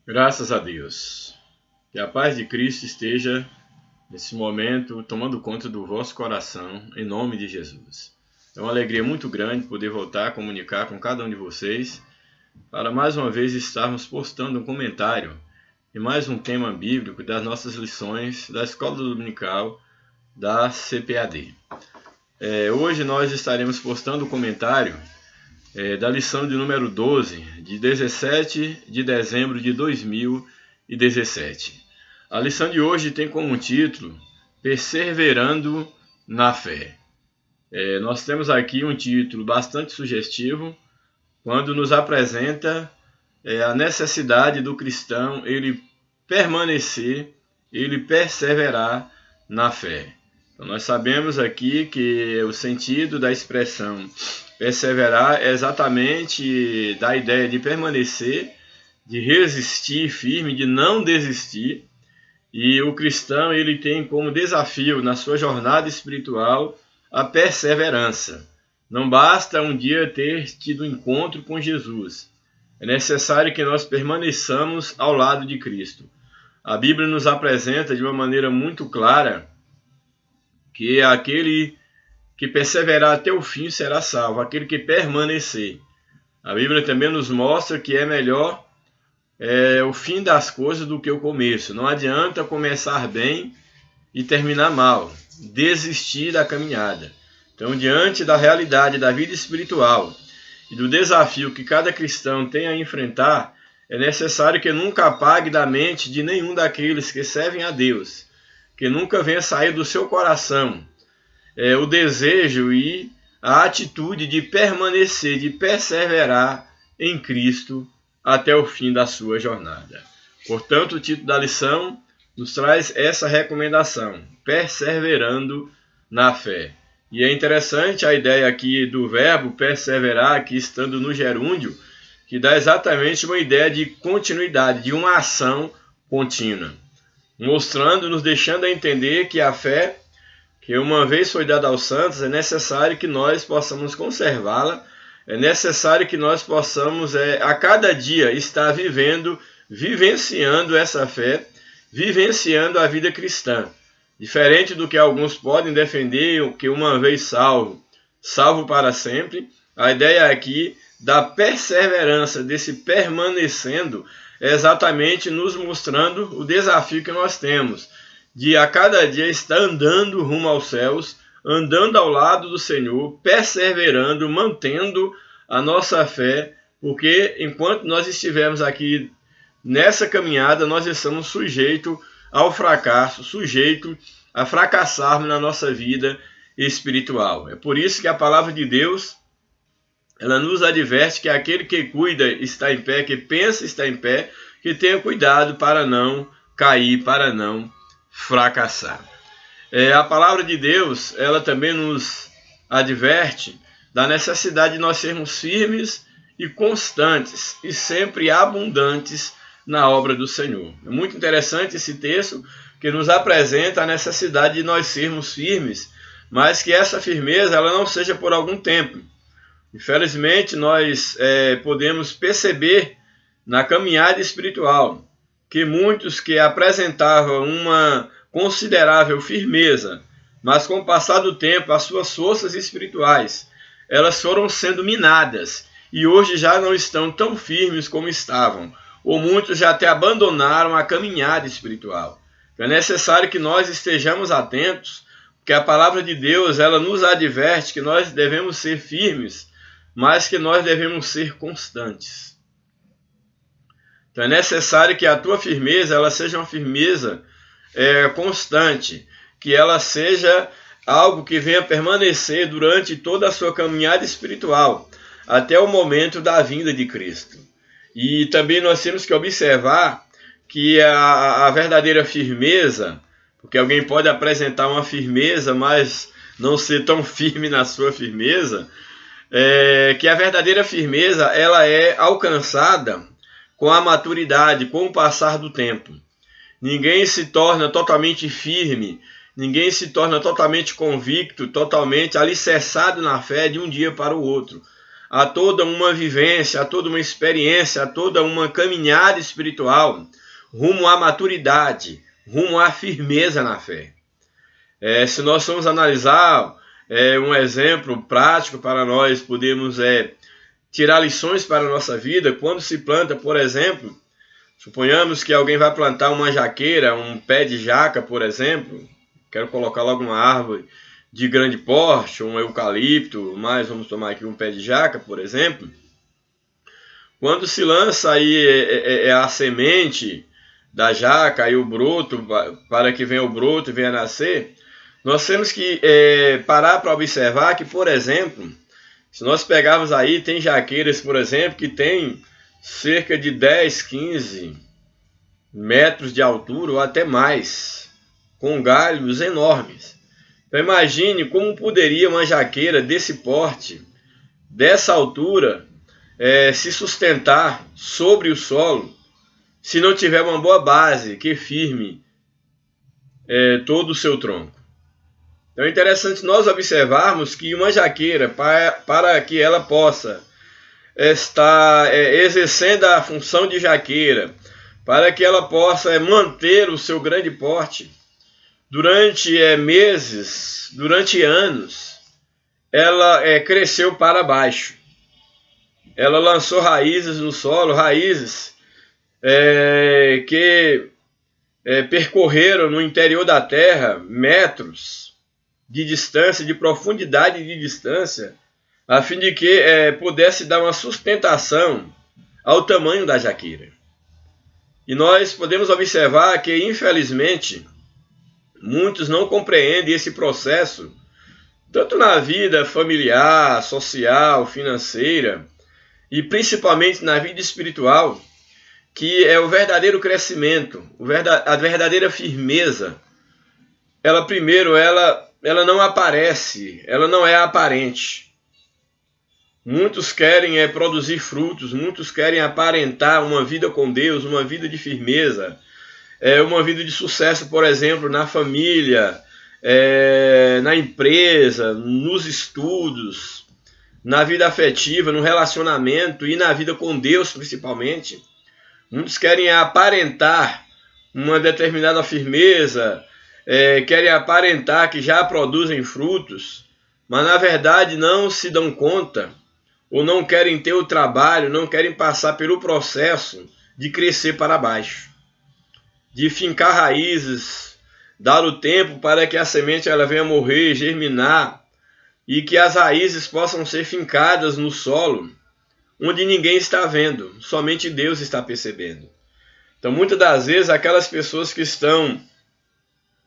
Graças a Deus. Que a paz de Cristo esteja, nesse momento, tomando conta do vosso coração, em nome de Jesus. É uma alegria muito grande poder voltar a comunicar com cada um de vocês, para mais uma vez estarmos postando um comentário e mais um tema bíblico das nossas lições da Escola Dominical da CPAD. Hoje nós estaremos postando o comentário da lição de número 12, de 17 de dezembro de 2017. A lição de hoje tem como título Perseverando na Fé. Nós temos aqui um título bastante sugestivo, quando nos apresenta a necessidade do cristão ele permanecer, ele perseverar na fé. Então, nós sabemos aqui que o sentido da expressão perseverar é exatamente da ideia de permanecer, de resistir firme, de não desistir. E o cristão ele tem como desafio na sua jornada espiritual a perseverança. Não basta um dia ter tido um encontro com Jesus. É necessário que nós permaneçamos ao lado de Cristo. A Bíblia nos apresenta de uma maneira muito clara que aquele que perseverar até o fim será salvo, aquele que permanecer. A Bíblia também nos mostra que é melhor o fim das coisas do que o começo. Não adianta começar bem e terminar mal, desistir da caminhada. Então, diante da realidade da vida espiritual e do desafio que cada cristão tem a enfrentar, é necessário que nunca apague da mente de nenhum daqueles que servem a Deus, que nunca venha sair do seu coração o desejo e a atitude de permanecer, de perseverar em Cristo até o fim da sua jornada. Portanto, o título da lição nos traz essa recomendação, perseverando na fé. E é interessante a ideia aqui do verbo perseverar, aqui estando no gerúndio, que dá exatamente uma ideia de continuidade, de uma ação contínua, mostrando, nos deixando a entender que a fé, que uma vez foi dada aos santos, é necessário que nós possamos conservá-la, é necessário que nós possamos a cada dia estar vivenciando essa fé, vivenciando a vida cristã. Diferente do que alguns podem defender, que uma vez salvo, salvo para sempre, a ideia aqui da perseverança, desse permanecendo, é exatamente nos mostrando o desafio que nós temos, de a cada dia estar andando rumo aos céus, andando ao lado do Senhor, perseverando, mantendo a nossa fé, porque enquanto nós estivermos aqui nessa caminhada, nós estamos sujeitos ao fracasso, sujeitos a fracassarmos na nossa vida espiritual. É por isso que a palavra de Deus, ela nos adverte que aquele que cuida está em pé, que pensa está em pé, que tenha cuidado para não cair, para não fracassar. A palavra de Deus, ela também nos adverte da necessidade de nós sermos firmes e constantes e sempre abundantes na obra do Senhor. É muito interessante esse texto que nos apresenta a necessidade de nós sermos firmes, mas que essa firmeza ela não seja por algum tempo. Infelizmente, nós podemos perceber na caminhada espiritual que muitos que apresentavam uma considerável firmeza, mas com o passar do tempo, as suas forças espirituais, elas foram sendo minadas e hoje já não estão tão firmes como estavam, ou muitos já até abandonaram a caminhada espiritual. Então é necessário que nós estejamos atentos, porque a palavra de Deus, ela nos adverte que nós devemos ser firmes, mas que nós devemos ser constantes. Então é necessário que a tua firmeza ela seja uma firmeza constante, que ela seja algo que venha permanecer durante toda a sua caminhada espiritual, até o momento da vinda de Cristo. E também nós temos que observar que a verdadeira firmeza, porque alguém pode apresentar uma firmeza, mas não ser tão firme na sua firmeza, que a verdadeira firmeza ela é alcançada com a maturidade, com o passar do tempo. Ninguém se torna totalmente firme, ninguém se torna totalmente convicto, totalmente alicerçado na fé de um dia para o outro. a toda uma vivência, a toda uma experiência, a toda uma caminhada espiritual rumo à maturidade, rumo à firmeza na fé. Se nós formos analisar um exemplo prático para nós podermos tirar lições para a nossa vida, quando se planta, por exemplo, suponhamos que alguém vai plantar uma jaqueira, um pé de jaca, por exemplo, quero colocar logo uma árvore de grande porte, um eucalipto, mas vamos tomar aqui um pé de jaca, por exemplo. Quando se lança aí a semente da jaca e o broto, para que venha o broto e venha a nascer, nós temos que parar para observar que, por exemplo, se nós pegarmos aí, tem jaqueiras, por exemplo, que tem cerca de 10, 15 metros de altura ou até mais, com galhos enormes. Então imagine como poderia uma jaqueira desse porte, dessa altura, se sustentar sobre o solo, se não tiver uma boa base que firme todo o seu tronco. Então é interessante nós observarmos que uma jaqueira, para que ela possa estar exercendo a função de jaqueira, para que ela possa manter o seu grande porte, durante meses, durante anos, ela cresceu para baixo. Ela lançou raízes no solo, raízes que percorreram no interior da terra metros de distância, de profundidade de distância, a fim de que pudesse dar uma sustentação ao tamanho da jaqueira. E nós podemos observar que, infelizmente, muitos não compreendem esse processo, tanto na vida familiar, social, financeira, e principalmente na vida espiritual, que é o verdadeiro crescimento, a verdadeira firmeza. Ela não aparece, ela não é aparente. Muitos querem produzir frutos, muitos querem aparentar uma vida com Deus, uma vida de firmeza, uma vida de sucesso, por exemplo, na família, na empresa, nos estudos, na vida afetiva, no relacionamento e na vida com Deus principalmente. Muitos querem aparentar uma determinada firmeza, querem aparentar que já produzem frutos, mas na verdade não se dão conta, ou não querem ter o trabalho, não querem passar pelo processo de crescer para baixo, de fincar raízes, dar o tempo para que a semente ela venha morrer, germinar, e que as raízes possam ser fincadas no solo, onde ninguém está vendo, somente Deus está percebendo. Então, muitas das vezes, aquelas pessoas que estão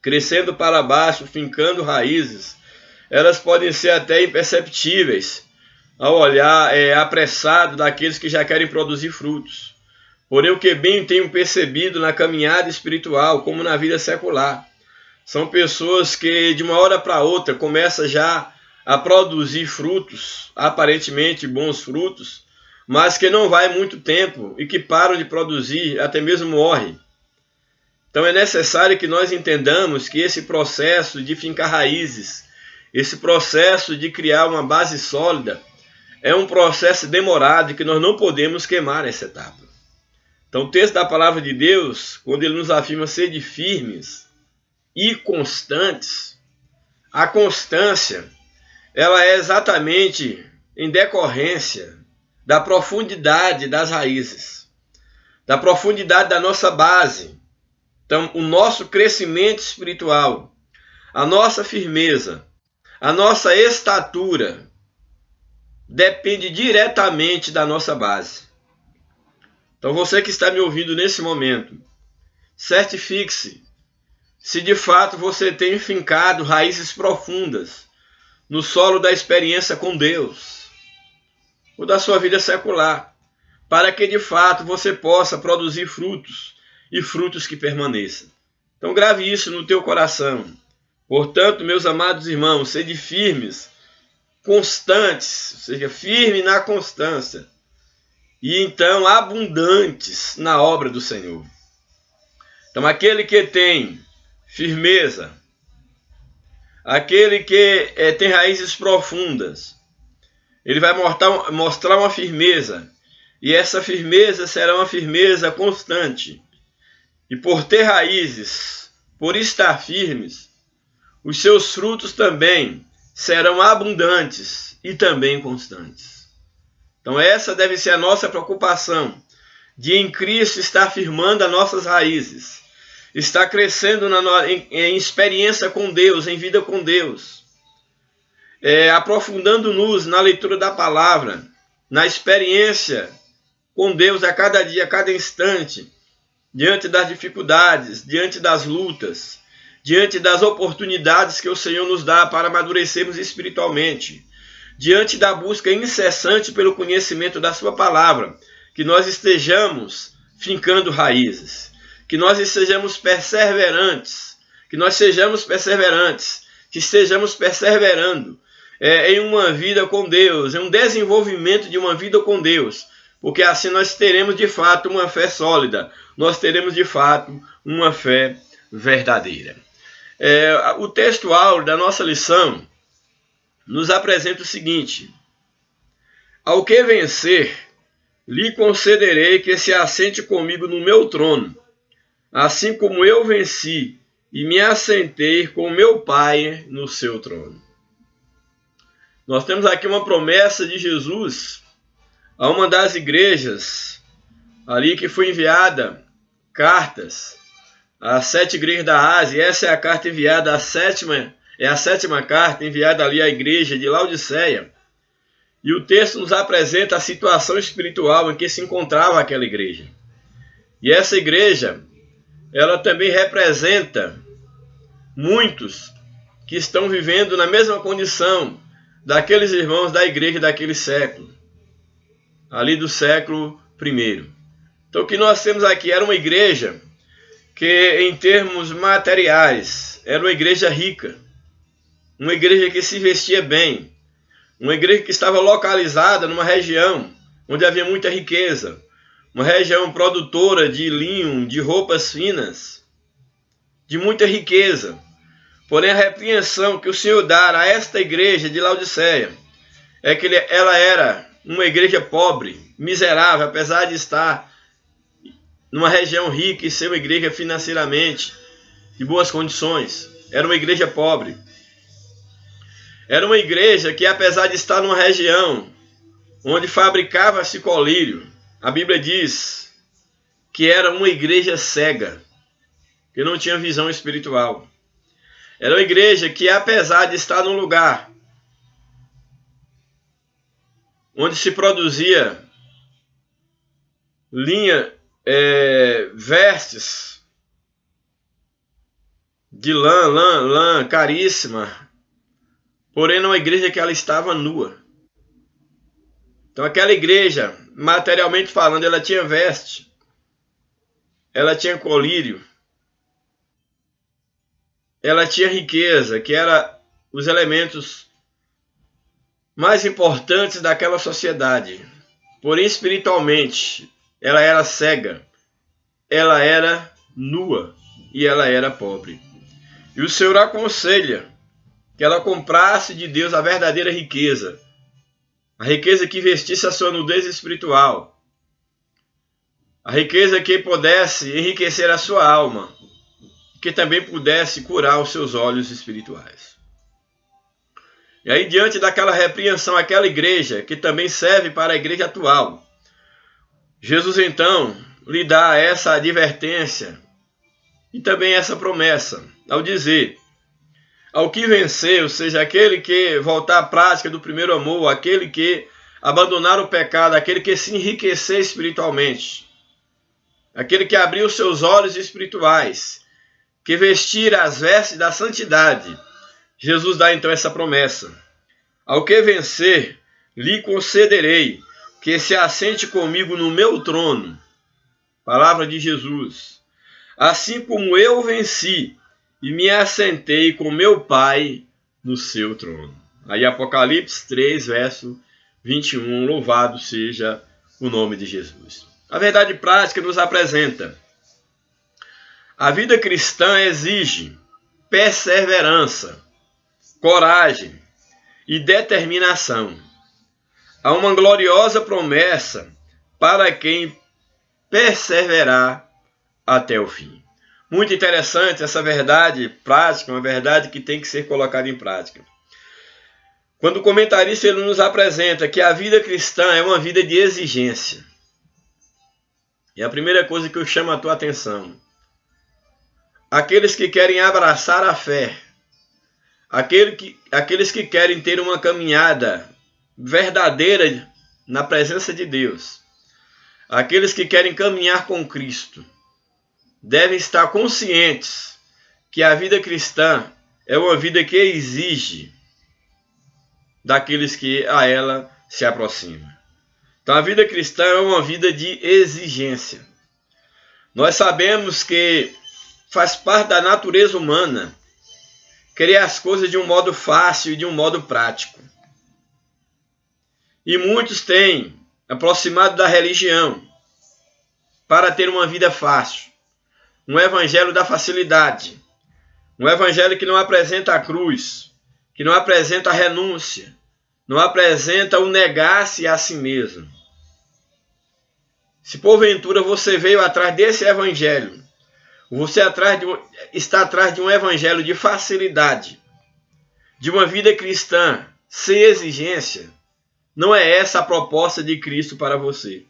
crescendo para baixo, fincando raízes, elas podem ser até imperceptíveis ao olhar apressado daqueles que já querem produzir frutos. Porém, o que bem tenho percebido na caminhada espiritual, como na vida secular, são pessoas que de uma hora para outra começam já a produzir frutos, aparentemente bons frutos, mas que não vai muito tempo e que param de produzir, até mesmo morrem. Então é necessário que nós entendamos que esse processo de fincar raízes, esse processo de criar uma base sólida, é um processo demorado e que nós não podemos queimar essa etapa. Então o texto da palavra de Deus, quando ele nos afirma ser de firmes e constantes, a constância, ela é exatamente em decorrência da profundidade das raízes, da profundidade da nossa base. Então, o nosso crescimento espiritual, a nossa firmeza, a nossa estatura, depende diretamente da nossa base. Então, você que está me ouvindo nesse momento, certifique-se se de fato você tem fincado raízes profundas no solo da experiência com Deus, ou da sua vida secular, para que de fato você possa produzir frutos, e frutos que permaneçam. Então grave isso no teu coração. Portanto, meus amados irmãos, sede firmes, constantes, seja firme na constância, e então abundantes na obra do Senhor. Então aquele que tem firmeza, aquele que tem raízes profundas, Ele vai mostrar uma firmeza. E essa firmeza será uma firmeza constante. E por ter raízes, por estar firmes, os seus frutos também serão abundantes e também constantes. Então essa deve ser a nossa preocupação, de em Cristo estar firmando as nossas raízes, estar crescendo em experiência com Deus, em vida com Deus, aprofundando-nos na leitura da palavra, na experiência com Deus a cada dia, a cada instante, diante das dificuldades, diante das lutas, diante das oportunidades que o Senhor nos dá para amadurecermos espiritualmente, diante da busca incessante pelo conhecimento da sua palavra, que nós estejamos fincando raízes, que nós estejamos perseverantes, que estejamos perseverando em uma vida com Deus, em um desenvolvimento de uma vida com Deus, porque assim nós teremos de fato uma fé sólida, nós teremos de fato uma fé verdadeira. O texto áureo da nossa lição nos apresenta o seguinte: ao que vencer, lhe concederei que se assente comigo no meu trono, assim como eu venci e me assentei com meu Pai no seu trono. Nós temos aqui uma promessa de Jesus a uma das igrejas ali que foi enviada cartas às 7 igrejas da Ásia. Essa é a carta enviada, a sétima carta enviada ali à igreja de Laodiceia. E o texto nos apresenta a situação espiritual em que se encontrava aquela igreja. E essa igreja, ela também representa muitos que estão vivendo na mesma condição daqueles irmãos da igreja daquele século, ali do século I. Então o que nós temos aqui era uma igreja que, em termos materiais, era uma igreja rica, uma igreja que se vestia bem, uma igreja que estava localizada numa região onde havia muita riqueza, uma região produtora de linho, de roupas finas, de muita riqueza. Porém, a repreensão que o Senhor dá a esta igreja de Laodiceia é que ela era uma igreja pobre, miserável, apesar de estar numa região rica e ser uma igreja financeiramente de boas condições. Era uma igreja pobre. Era uma igreja que, apesar de estar numa região onde fabricava-se colírio, a Bíblia diz que era uma igreja cega, que não tinha visão espiritual. Era uma igreja que, apesar de estar num lugar onde se produzia vestes de lã caríssima, porém numa igreja que ela estava nua. Então aquela igreja, materialmente falando, ela tinha veste, ela tinha colírio, ela tinha riqueza, que era os elementos mais importantes daquela sociedade. Porém, espiritualmente, ela era cega, ela era nua e ela era pobre. E o Senhor aconselha que ela comprasse de Deus a verdadeira riqueza, a riqueza que vestisse a sua nudez espiritual, a riqueza que pudesse enriquecer a sua alma, que também pudesse curar os seus olhos espirituais. E aí, diante daquela repreensão, aquela igreja, que também serve para a igreja atual, Jesus então lhe dá essa advertência e também essa promessa, ao dizer: ao que vencer, ou seja, aquele que voltar à prática do primeiro amor, aquele que abandonar o pecado, aquele que se enriquecer espiritualmente, aquele que abrir os seus olhos espirituais, que vestir as vestes da santidade, Jesus dá então essa promessa: ao que vencer, lhe concederei que se assente comigo no meu trono. Palavra de Jesus. Assim como eu venci e me assentei com meu Pai no seu trono. Aí Apocalipse 3, verso 21. Louvado seja o nome de Jesus. A verdade prática nos apresenta: a vida cristã exige perseverança, coragem e determinação. há uma gloriosa promessa para quem perseverar até o fim. Muito interessante essa verdade prática, uma verdade que tem que ser colocada em prática. Quando o comentarista ele nos apresenta que a vida cristã é uma vida de exigência. E a primeira coisa que eu chamo a tua atenção: aqueles que querem abraçar a fé, aqueles que querem ter uma caminhada verdadeira na presença de Deus, aqueles que querem caminhar com Cristo, devem estar conscientes que a vida cristã é uma vida que exige daqueles que a ela se aproximam. Então a vida cristã é uma vida de exigência. Nós sabemos que faz parte da natureza humana querer as coisas de um modo fácil e de um modo prático. E muitos têm aproximado da religião para ter uma vida fácil. Um evangelho da facilidade. Um evangelho que não apresenta a cruz, que não apresenta a renúncia, não apresenta o negar-se a si mesmo. Se porventura você veio atrás desse evangelho, você está atrás de um evangelho de facilidade, de uma vida cristã sem exigência, não é essa a proposta de Cristo para você.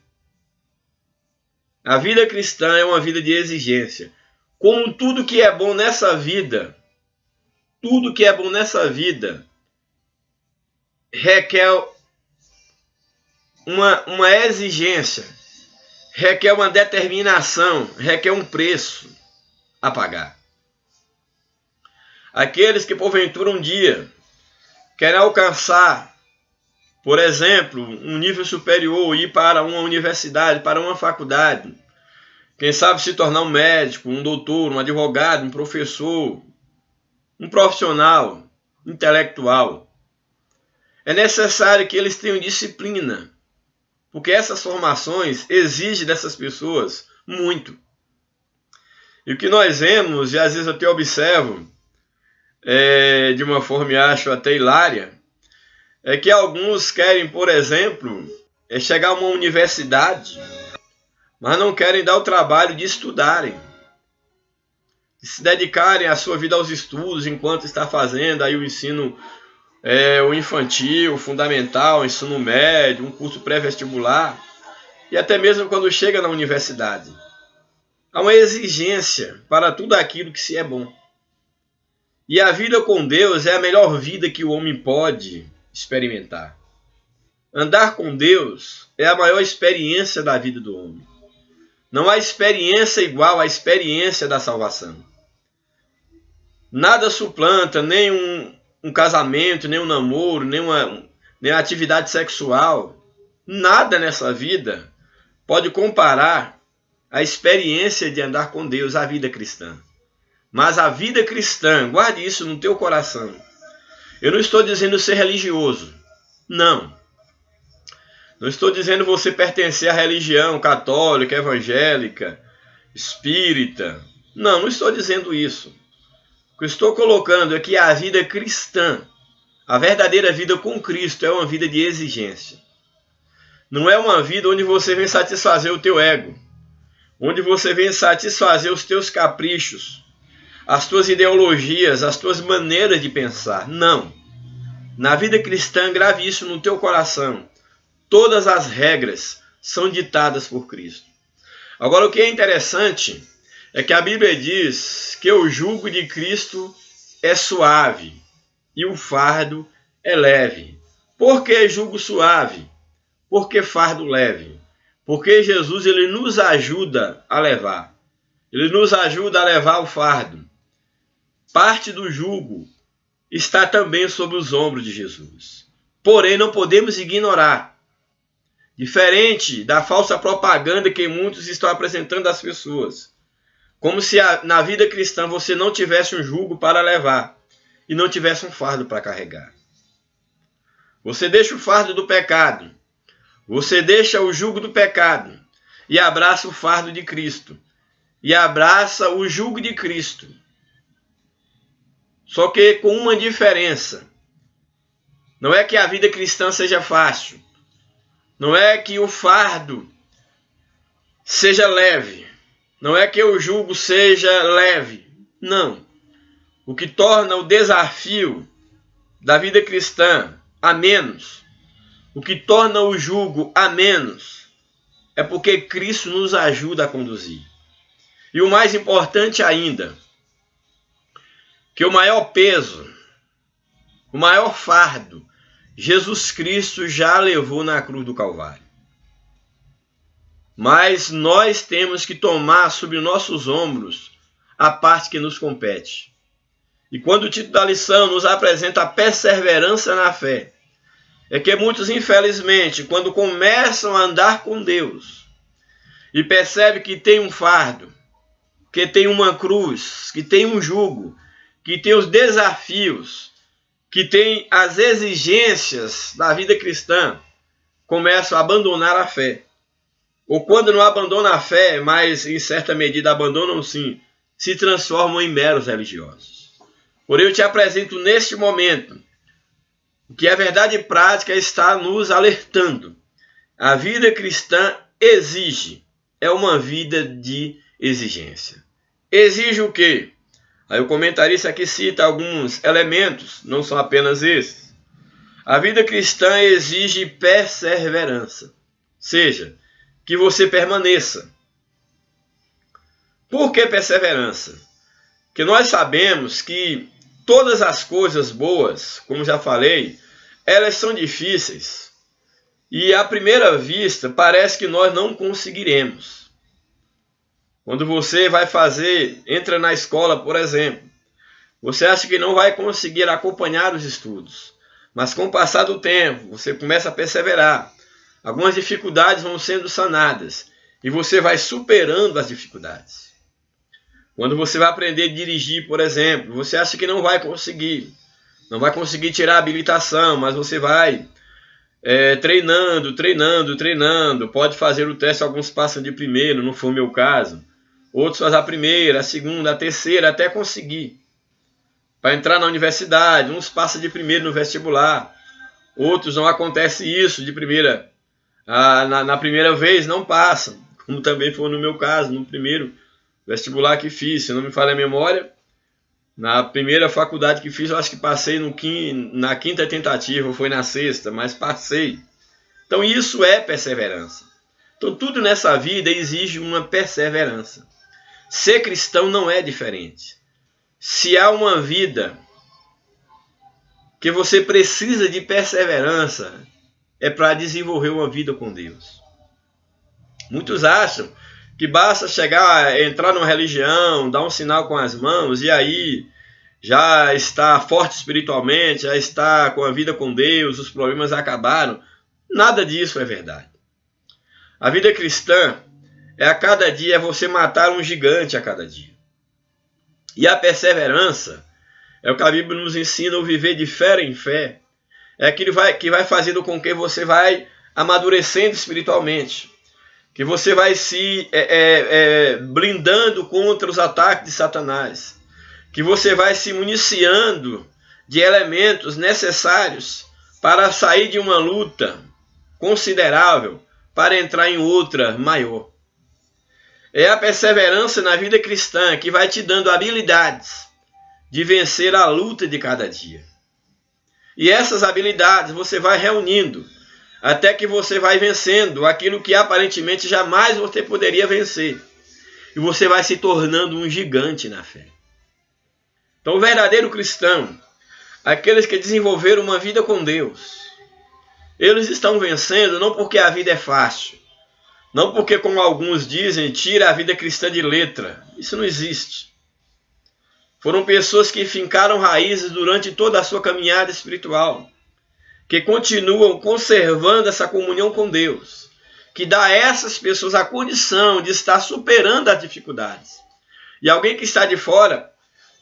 A vida cristã é uma vida de exigência. Como tudo que é bom nessa vida, requer uma exigência, requer uma determinação, requer um preço a pagar. Aqueles que porventura um dia querem alcançar, por exemplo, um nível superior, ir para uma universidade, para uma faculdade, quem sabe se tornar um médico, um doutor, um advogado, um professor, um profissional, intelectual. É necessário que eles tenham disciplina, porque essas formações exigem dessas pessoas muito. E o que nós vemos, e às vezes eu até observo, de uma forma, eu acho até hilária, é que alguns querem, por exemplo, chegar a uma universidade, mas não querem dar o trabalho de estudarem, de se dedicarem a sua vida aos estudos enquanto está fazendo aí o ensino o infantil, o fundamental, o ensino médio, um curso pré-vestibular, e até mesmo quando chega na universidade. Há uma exigência para tudo aquilo que se é bom. E a vida com Deus é a melhor vida que o homem pode experimentar. Andar com Deus é a maior experiência da vida do homem. Não há experiência igual à experiência da salvação. Nada suplanta nem um casamento, nem um namoro, nem uma atividade sexual. Nada nessa vida pode comparar a experiência de andar com Deus, a vida cristã. Mas a vida cristã, guarde isso no teu coração. Eu não estou dizendo ser religioso. Não. Não estou dizendo você pertencer à religião católica, evangélica, espírita. Não estou dizendo isso. O que eu estou colocando é que a vida cristã, a verdadeira vida com Cristo, é uma vida de exigência. Não é uma vida onde você vem satisfazer o teu ego, onde você vem satisfazer os teus caprichos, as tuas ideologias, as tuas maneiras de pensar. Não. Na vida cristã, grave isso no teu coração. Todas as regras são ditadas por Cristo. Agora, o que é interessante é que a Bíblia diz que o jugo de Cristo é suave e o fardo é leve. Por que jugo suave? Por que fardo leve? Porque Jesus ele nos ajuda a levar. Ele nos ajuda a levar o fardo. Parte do jugo está também sobre os ombros de Jesus. Porém, não podemos ignorar. Diferente da falsa propaganda que muitos estão apresentando às pessoas. Como se na vida cristã você não tivesse um jugo para levar e não tivesse um fardo para carregar. Você deixa o fardo do pecado. Você deixa o jugo do pecado e abraça o fardo de Cristo. E abraça o jugo de Cristo. Só que com uma diferença. Não é que a vida cristã seja fácil. Não é que o fardo seja leve. Não é que o jugo seja leve. Não. O que torna o desafio da vida cristã a menos, o que torna o jugo a menos, é porque Cristo nos ajuda a conduzir. E o mais importante ainda, que o maior peso, o maior fardo, Jesus Cristo já levou na cruz do Calvário. Mas nós temos que tomar sobre nossos ombros a parte que nos compete. E quando o título da lição nos apresenta a perseverança na fé, é que muitos, infelizmente, quando começam a andar com Deus e percebem que tem um fardo, que tem uma cruz, que tem um jugo, que tem os desafios, que tem as exigências da vida cristã, começam a abandonar a fé. Ou quando não abandonam a fé, mas em certa medida abandonam sim, se transformam em meros religiosos. Porém, eu te apresento neste momento o que a verdade prática está nos alertando. A vida cristã exige, é uma vida de exigência. Exige o quê? Aí o comentarista aqui cita alguns elementos, não são apenas esses. A vida cristã exige perseverança, seja, que você permaneça. Por que perseverança? Porque nós sabemos que todas as coisas boas, como já falei, elas são difíceis. E à primeira vista, parece que nós não conseguiremos. Quando você vai entra na escola, por exemplo, você acha que não vai conseguir acompanhar os estudos. Mas com o passar do tempo, você começa a perseverar. Algumas dificuldades vão sendo sanadas. E você vai superando as dificuldades. Quando você vai aprender a dirigir, por exemplo, você acha que não vai conseguir. Não vai conseguir tirar a habilitação, mas você vai treinando. Pode fazer o teste, alguns passam de primeiro, não foi o meu caso. Outros fazem a primeira, a segunda, a terceira, até conseguir. Para entrar na universidade, uns passam de primeiro no vestibular. Outros não acontece isso de primeira. Na primeira vez não passam. Como também foi no meu caso, no primeiro vestibular que fiz. Se não me falha a memória, na primeira faculdade que fiz, eu acho que passei na quinta tentativa, ou foi na sexta, mas passei. Então isso é perseverança. Então tudo nessa vida exige uma perseverança. Ser cristão não é diferente. Se há uma vida que você precisa de perseverança, é para desenvolver uma vida com Deus. Muitos acham que basta entrar numa religião, dar um sinal com as mãos e aí já está forte espiritualmente, já está com a vida com Deus, os problemas acabaram. Nada disso é verdade. A vida cristã a cada dia é você matar um gigante a cada dia. E a perseverança é o que a Bíblia nos ensina, o viver de fé em fé. É aquilo que vai fazendo com que você vai amadurecendo espiritualmente. Que você vai se blindando contra os ataques de Satanás. Que você vai se municiando de elementos necessários para sair de uma luta considerável para entrar em outra maior. É a perseverança na vida cristã que vai te dando habilidades de vencer a luta de cada dia. E essas habilidades você vai reunindo até que você vai vencendo aquilo que aparentemente jamais você poderia vencer. E você vai se tornando um gigante na fé. Então o verdadeiro cristão, aqueles que desenvolveram uma vida com Deus, eles estão vencendo não porque a vida é fácil, não porque, como alguns dizem, tira a vida cristã de letra. Isso não existe. Foram pessoas que fincaram raízes durante toda a sua caminhada espiritual, que continuam conservando essa comunhão com Deus, que dá a essas pessoas a condição de estar superando as dificuldades. E alguém que está de fora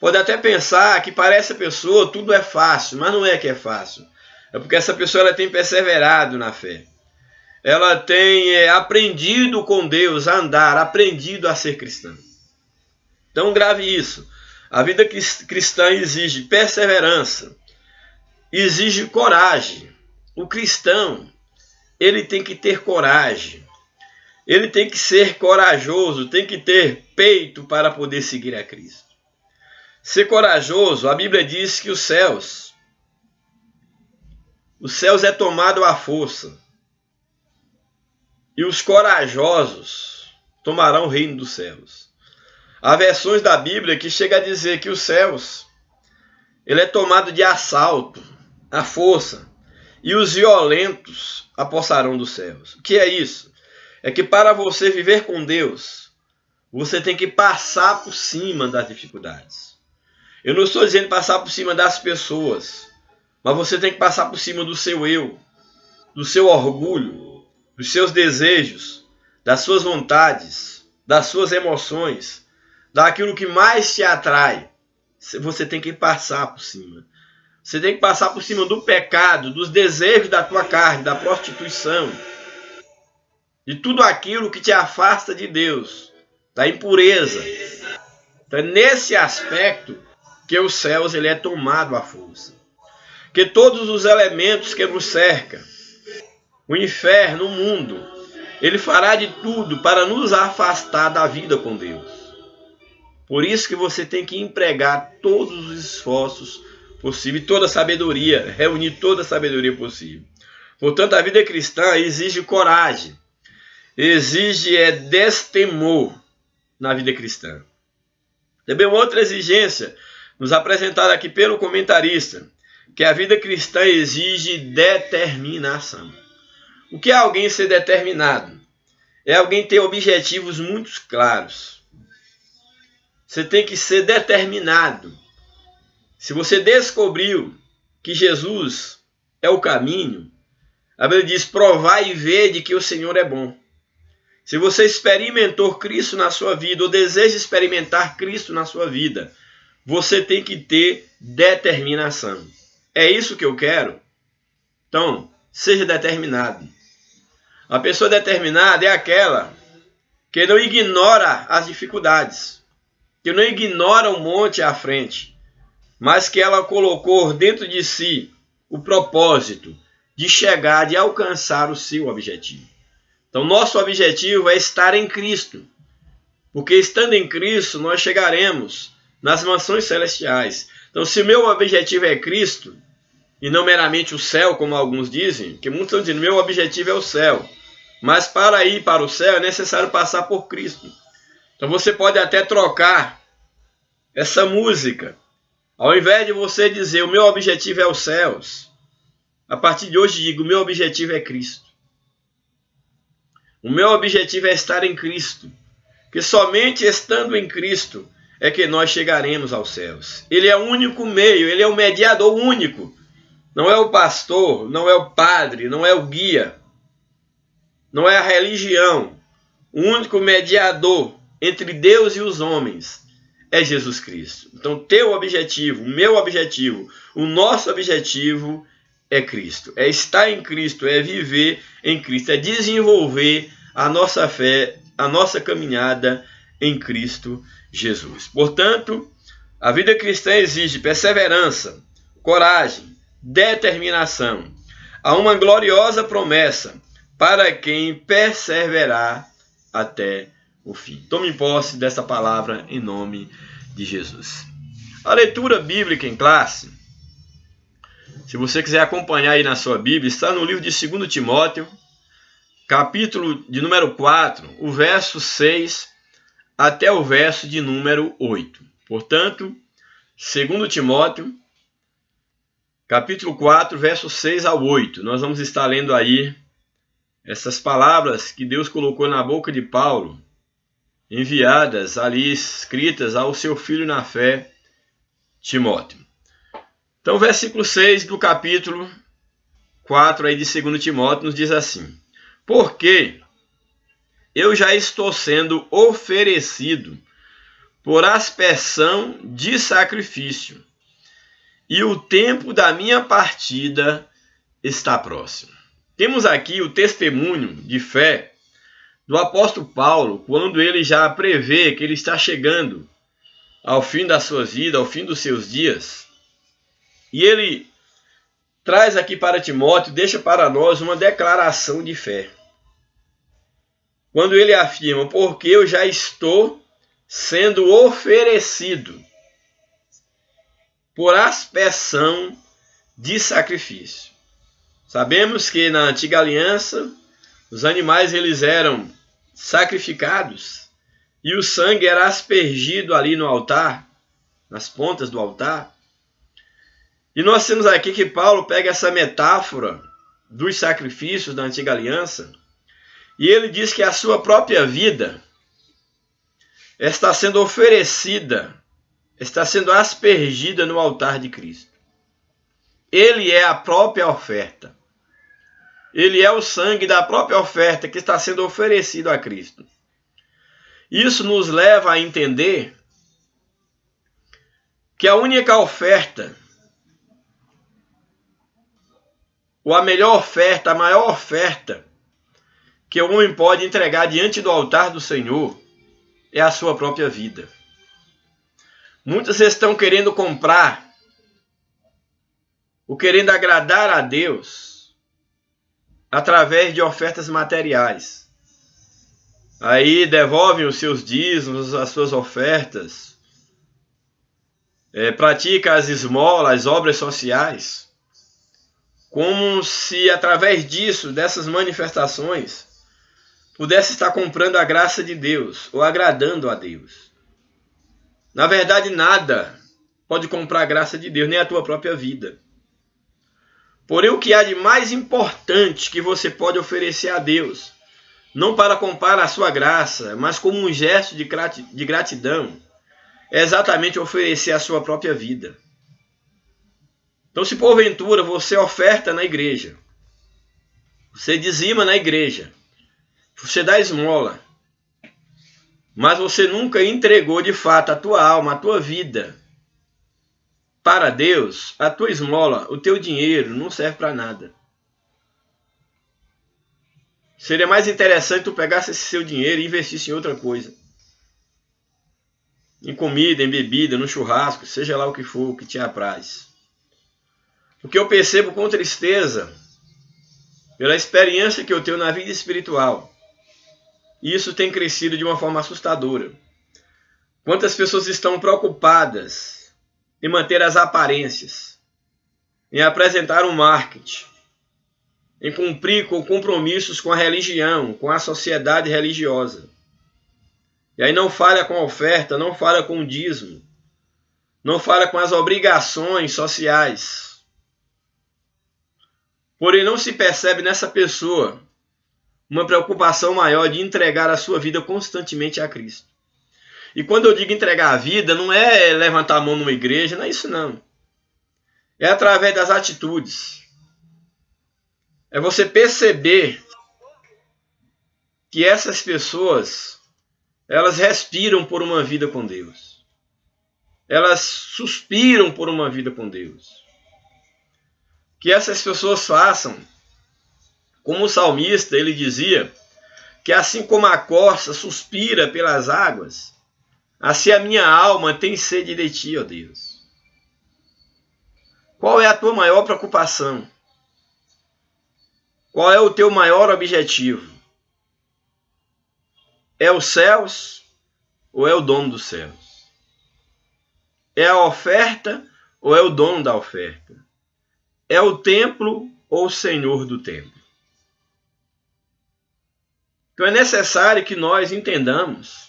pode até pensar que para essa pessoa tudo é fácil, mas não é que é fácil. É porque essa pessoa ela tem perseverado na fé. Ela tem aprendido com Deus a andar, aprendido a ser cristã. Então grave isso. A vida cristã exige perseverança, exige coragem. O cristão, ele tem que ter coragem. Ele tem que ser corajoso, tem que ter peito para poder seguir a Cristo. Ser corajoso, a Bíblia diz que os céus é tomado à força. E os corajosos tomarão o reino dos céus. Há versões da Bíblia que chega a dizer que os céus, ele é tomado de assalto, à força, e os violentos apossarão dos céus. O que é isso? É que para você viver com Deus, você tem que passar por cima das dificuldades. Eu não estou dizendo passar por cima das pessoas, mas você tem que passar por cima do seu eu, do seu orgulho, dos seus desejos, das suas vontades, das suas emoções, daquilo que mais te atrai. Você tem que passar por cima. Você tem que passar por cima do pecado, dos desejos da tua carne, da prostituição, de tudo aquilo que te afasta de Deus, da impureza. Então é nesse aspecto que os céus ele é tomado à força. Que todos os elementos que nos cercam, o inferno, o mundo, ele fará de tudo para nos afastar da vida com Deus. Por isso que você tem que empregar todos os esforços possíveis, toda a sabedoria, reunir toda a sabedoria possível. Portanto, a vida cristã exige coragem, exige destemor na vida cristã. Também outra exigência, nos apresentada aqui pelo comentarista, que a vida cristã exige determinação. O que é alguém ser determinado? É alguém ter objetivos muito claros. Você tem que ser determinado. Se você descobriu que Jesus é o caminho, a Bíblia diz, provai e vede que o Senhor é bom. Se você experimentou Cristo na sua vida, ou deseja experimentar Cristo na sua vida, você tem que ter determinação. É isso que eu quero? Então, seja determinado. A pessoa determinada é aquela que não ignora as dificuldades, que não ignora o monte à frente, mas que ela colocou dentro de si o propósito de chegar, de alcançar o seu objetivo. Então, nosso objetivo é estar em Cristo, porque estando em Cristo, nós chegaremos nas mansões celestiais. Então, se o meu objetivo é Cristo, e não meramente o céu, como alguns dizem, que muitos estão dizendo, meu objetivo é o céu. Mas para ir para o céu é necessário passar por Cristo. Então você pode até trocar essa música. Ao invés de você dizer, o meu objetivo é os céus, a partir de hoje digo, o meu objetivo é Cristo. O meu objetivo é estar em Cristo. Porque somente estando em Cristo é que nós chegaremos aos céus. Ele é o único meio, ele é o mediador único. Não é o pastor, não é o padre, não é o guia, não é a religião. O único mediador entre Deus e os homens é Jesus Cristo. Então, teu objetivo, o meu objetivo, o nosso objetivo é Cristo. É estar em Cristo, é viver em Cristo, é desenvolver a nossa fé, a nossa caminhada em Cristo Jesus. Portanto, a vida cristã exige perseverança, coragem, determinação. Há uma gloriosa promessa para quem perseverar até o fim. Tome posse dessa palavra em nome de Jesus. A leitura bíblica em classe, se você quiser acompanhar aí na sua Bíblia, está no livro de 2 Timóteo, capítulo de número 4, o verso 6 até o verso de número 8. Portanto, 2 Timóteo, capítulo 4, verso 6 ao 8. Nós vamos estar lendo aí essas palavras que Deus colocou na boca de Paulo, enviadas ali, escritas ao seu filho na fé, Timóteo. Então, o versículo 6 do capítulo 4 aí de 2 Timóteo nos diz assim: porque eu já estou sendo oferecido por aspersão de sacrifício, e o tempo da minha partida está próximo. Temos aqui o testemunho de fé do apóstolo Paulo, quando ele já prevê que ele está chegando ao fim da sua vida, ao fim dos seus dias. E ele traz aqui para Timóteo, deixa para nós uma declaração de fé. Quando ele afirma, porque eu já estou sendo oferecido por aspersão de sacrifício. Sabemos que na antiga aliança, os animais eles eram sacrificados e o sangue era aspergido ali no altar, nas pontas do altar. E nós temos aqui que Paulo pega essa metáfora dos sacrifícios da antiga aliança e ele diz que a sua própria vida está sendo oferecida, está sendo aspergida no altar de Cristo. Ele é a própria oferta. Ele é o sangue da própria oferta que está sendo oferecido a Cristo. Isso nos leva a entender que a única oferta, ou a melhor oferta, a maior oferta que o homem pode entregar diante do altar do Senhor é a sua própria vida. Muitos estão querendo comprar, ou querendo agradar a Deus, através de ofertas materiais. Aí devolvem os seus dízimos, as suas ofertas, pratica as esmolas, as obras sociais, como se através disso, dessas manifestações, pudesse estar comprando a graça de Deus, ou agradando a Deus. Na verdade, nada pode comprar a graça de Deus, nem a tua própria vida. Porém, o que há de mais importante que você pode oferecer a Deus, não para comprar a sua graça, mas como um gesto de gratidão, é exatamente oferecer a sua própria vida. Então, se porventura você oferta na igreja, você dizima na igreja, você dá esmola, mas você nunca entregou de fato a tua alma, a tua vida para Deus, a tua esmola, o teu dinheiro não serve para nada. Seria mais interessante tu pegasse esse seu dinheiro e investisse em outra coisa. Em comida, em bebida, no churrasco, seja lá o que for, o que te apraz. O que eu percebo com tristeza, pela experiência que eu tenho na vida espiritual, e isso tem crescido de uma forma assustadora. Quantas pessoas estão preocupadas em manter as aparências, em apresentar um marketing, em cumprir com compromissos com a religião, com a sociedade religiosa. E aí não falha com a oferta, não falha com o dízimo, não falha com as obrigações sociais. Porém, não se percebe nessa pessoa uma preocupação maior de entregar a sua vida constantemente a Cristo. E quando eu digo entregar a vida, não é levantar a mão numa igreja, não é isso não. É através das atitudes. É você perceber que essas pessoas, elas respiram por uma vida com Deus. Elas suspiram por uma vida com Deus. Que essas pessoas façam, como o salmista, ele dizia, que assim como a corça suspira pelas águas, assim a minha alma tem sede de ti, ó Deus. Qual é a tua maior preocupação? Qual é o teu maior objetivo? É os céus ou é o dono dos céus? É a oferta ou é o dono da oferta? É o templo ou o Senhor do templo? Então é necessário que nós entendamos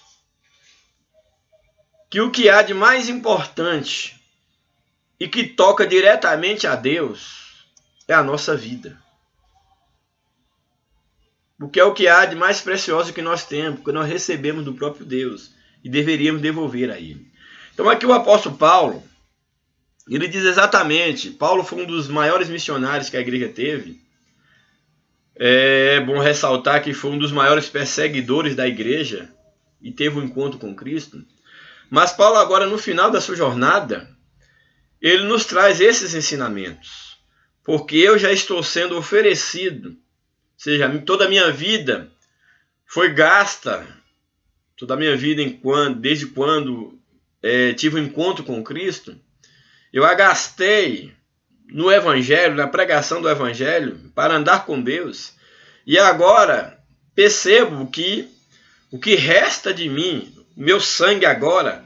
que o que há de mais importante e que toca diretamente a Deus é a nossa vida. Porque é o que há de mais precioso que nós temos, que nós recebemos do próprio Deus e deveríamos devolver a Ele. Então aqui o apóstolo Paulo, ele diz exatamente, Paulo foi um dos maiores missionários que a igreja teve. É bom ressaltar que foi um dos maiores perseguidores da igreja e teve um encontro com Cristo. Mas Paulo agora no final da sua jornada, ele nos traz esses ensinamentos. Porque eu já estou sendo oferecido, ou seja, toda a minha vida foi gasta, toda a minha vida desde quando tive um encontro com Cristo, eu a gastei no Evangelho, na pregação do Evangelho, para andar com Deus, e agora percebo que o que resta de mim, meu sangue agora,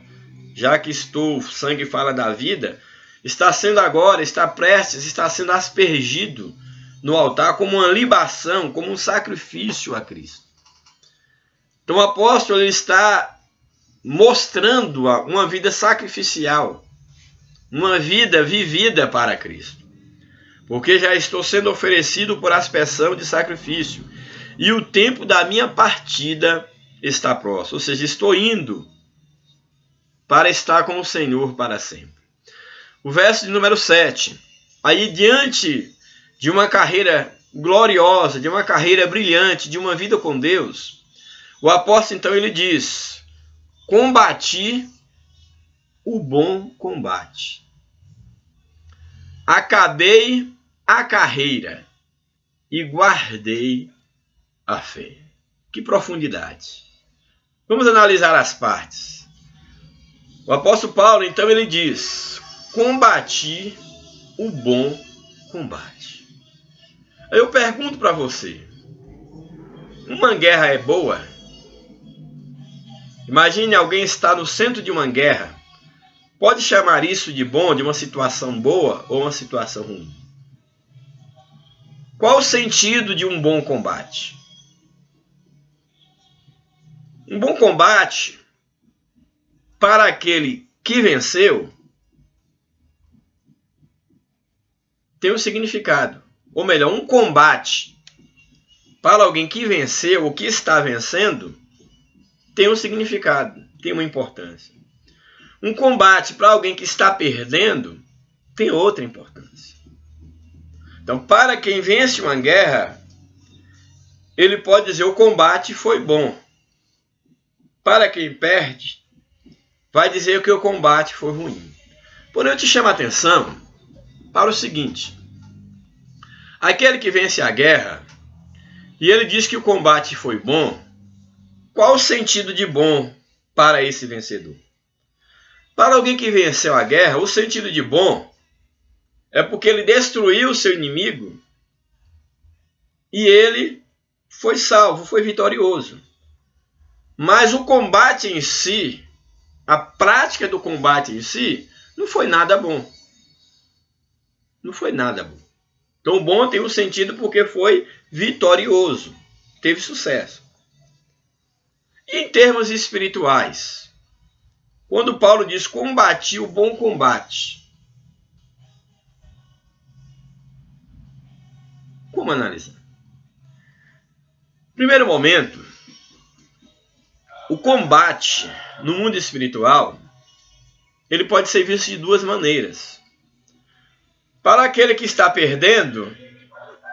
já que o sangue fala da vida, está sendo sendo aspergido no altar como uma libação, como um sacrifício a Cristo. Então o apóstolo ele está mostrando uma vida sacrificial, uma vida vivida para Cristo. Porque já estou sendo oferecido por aspersão de sacrifício, e o tempo da minha partida está próximo. Ou seja, estou indo para estar com o Senhor para sempre. O verso de número 7. Aí, diante de uma carreira gloriosa, de uma carreira brilhante, de uma vida com Deus, o apóstolo, então, ele diz: combati o bom combate. Acabei a carreira e guardei a fé. Que profundidade. Vamos analisar as partes. O apóstolo Paulo, então, ele diz: combati o bom combate. Aí eu pergunto para você, uma guerra é boa? Imagine alguém estar no centro de uma guerra. Pode chamar isso de bom, de uma situação boa ou uma situação ruim? Qual o sentido de um bom combate? Um bom combate, para aquele que venceu, tem um significado. Ou melhor, um combate para alguém que venceu ou que está vencendo, tem um significado, tem uma importância. Um combate para alguém que está perdendo, tem outra importância. Então, para quem vence uma guerra, ele pode dizer: o combate foi bom. Para quem perde, vai dizer que o combate foi ruim. Porém, eu te chamo a atenção para o seguinte: aquele que vence a guerra, e ele diz que o combate foi bom, qual o sentido de bom para esse vencedor? Para alguém que venceu a guerra, o sentido de bom é porque ele destruiu o seu inimigo e ele foi salvo, foi vitorioso. Mas o combate em si, a prática do combate em si, não foi nada bom. Não foi nada bom. Então, bom tem um sentido porque foi vitorioso, teve sucesso. E em termos espirituais, quando Paulo diz combati o bom combate, como analisar? Primeiro momento, o combate no mundo espiritual, ele pode ser visto de duas maneiras. Para aquele que está perdendo,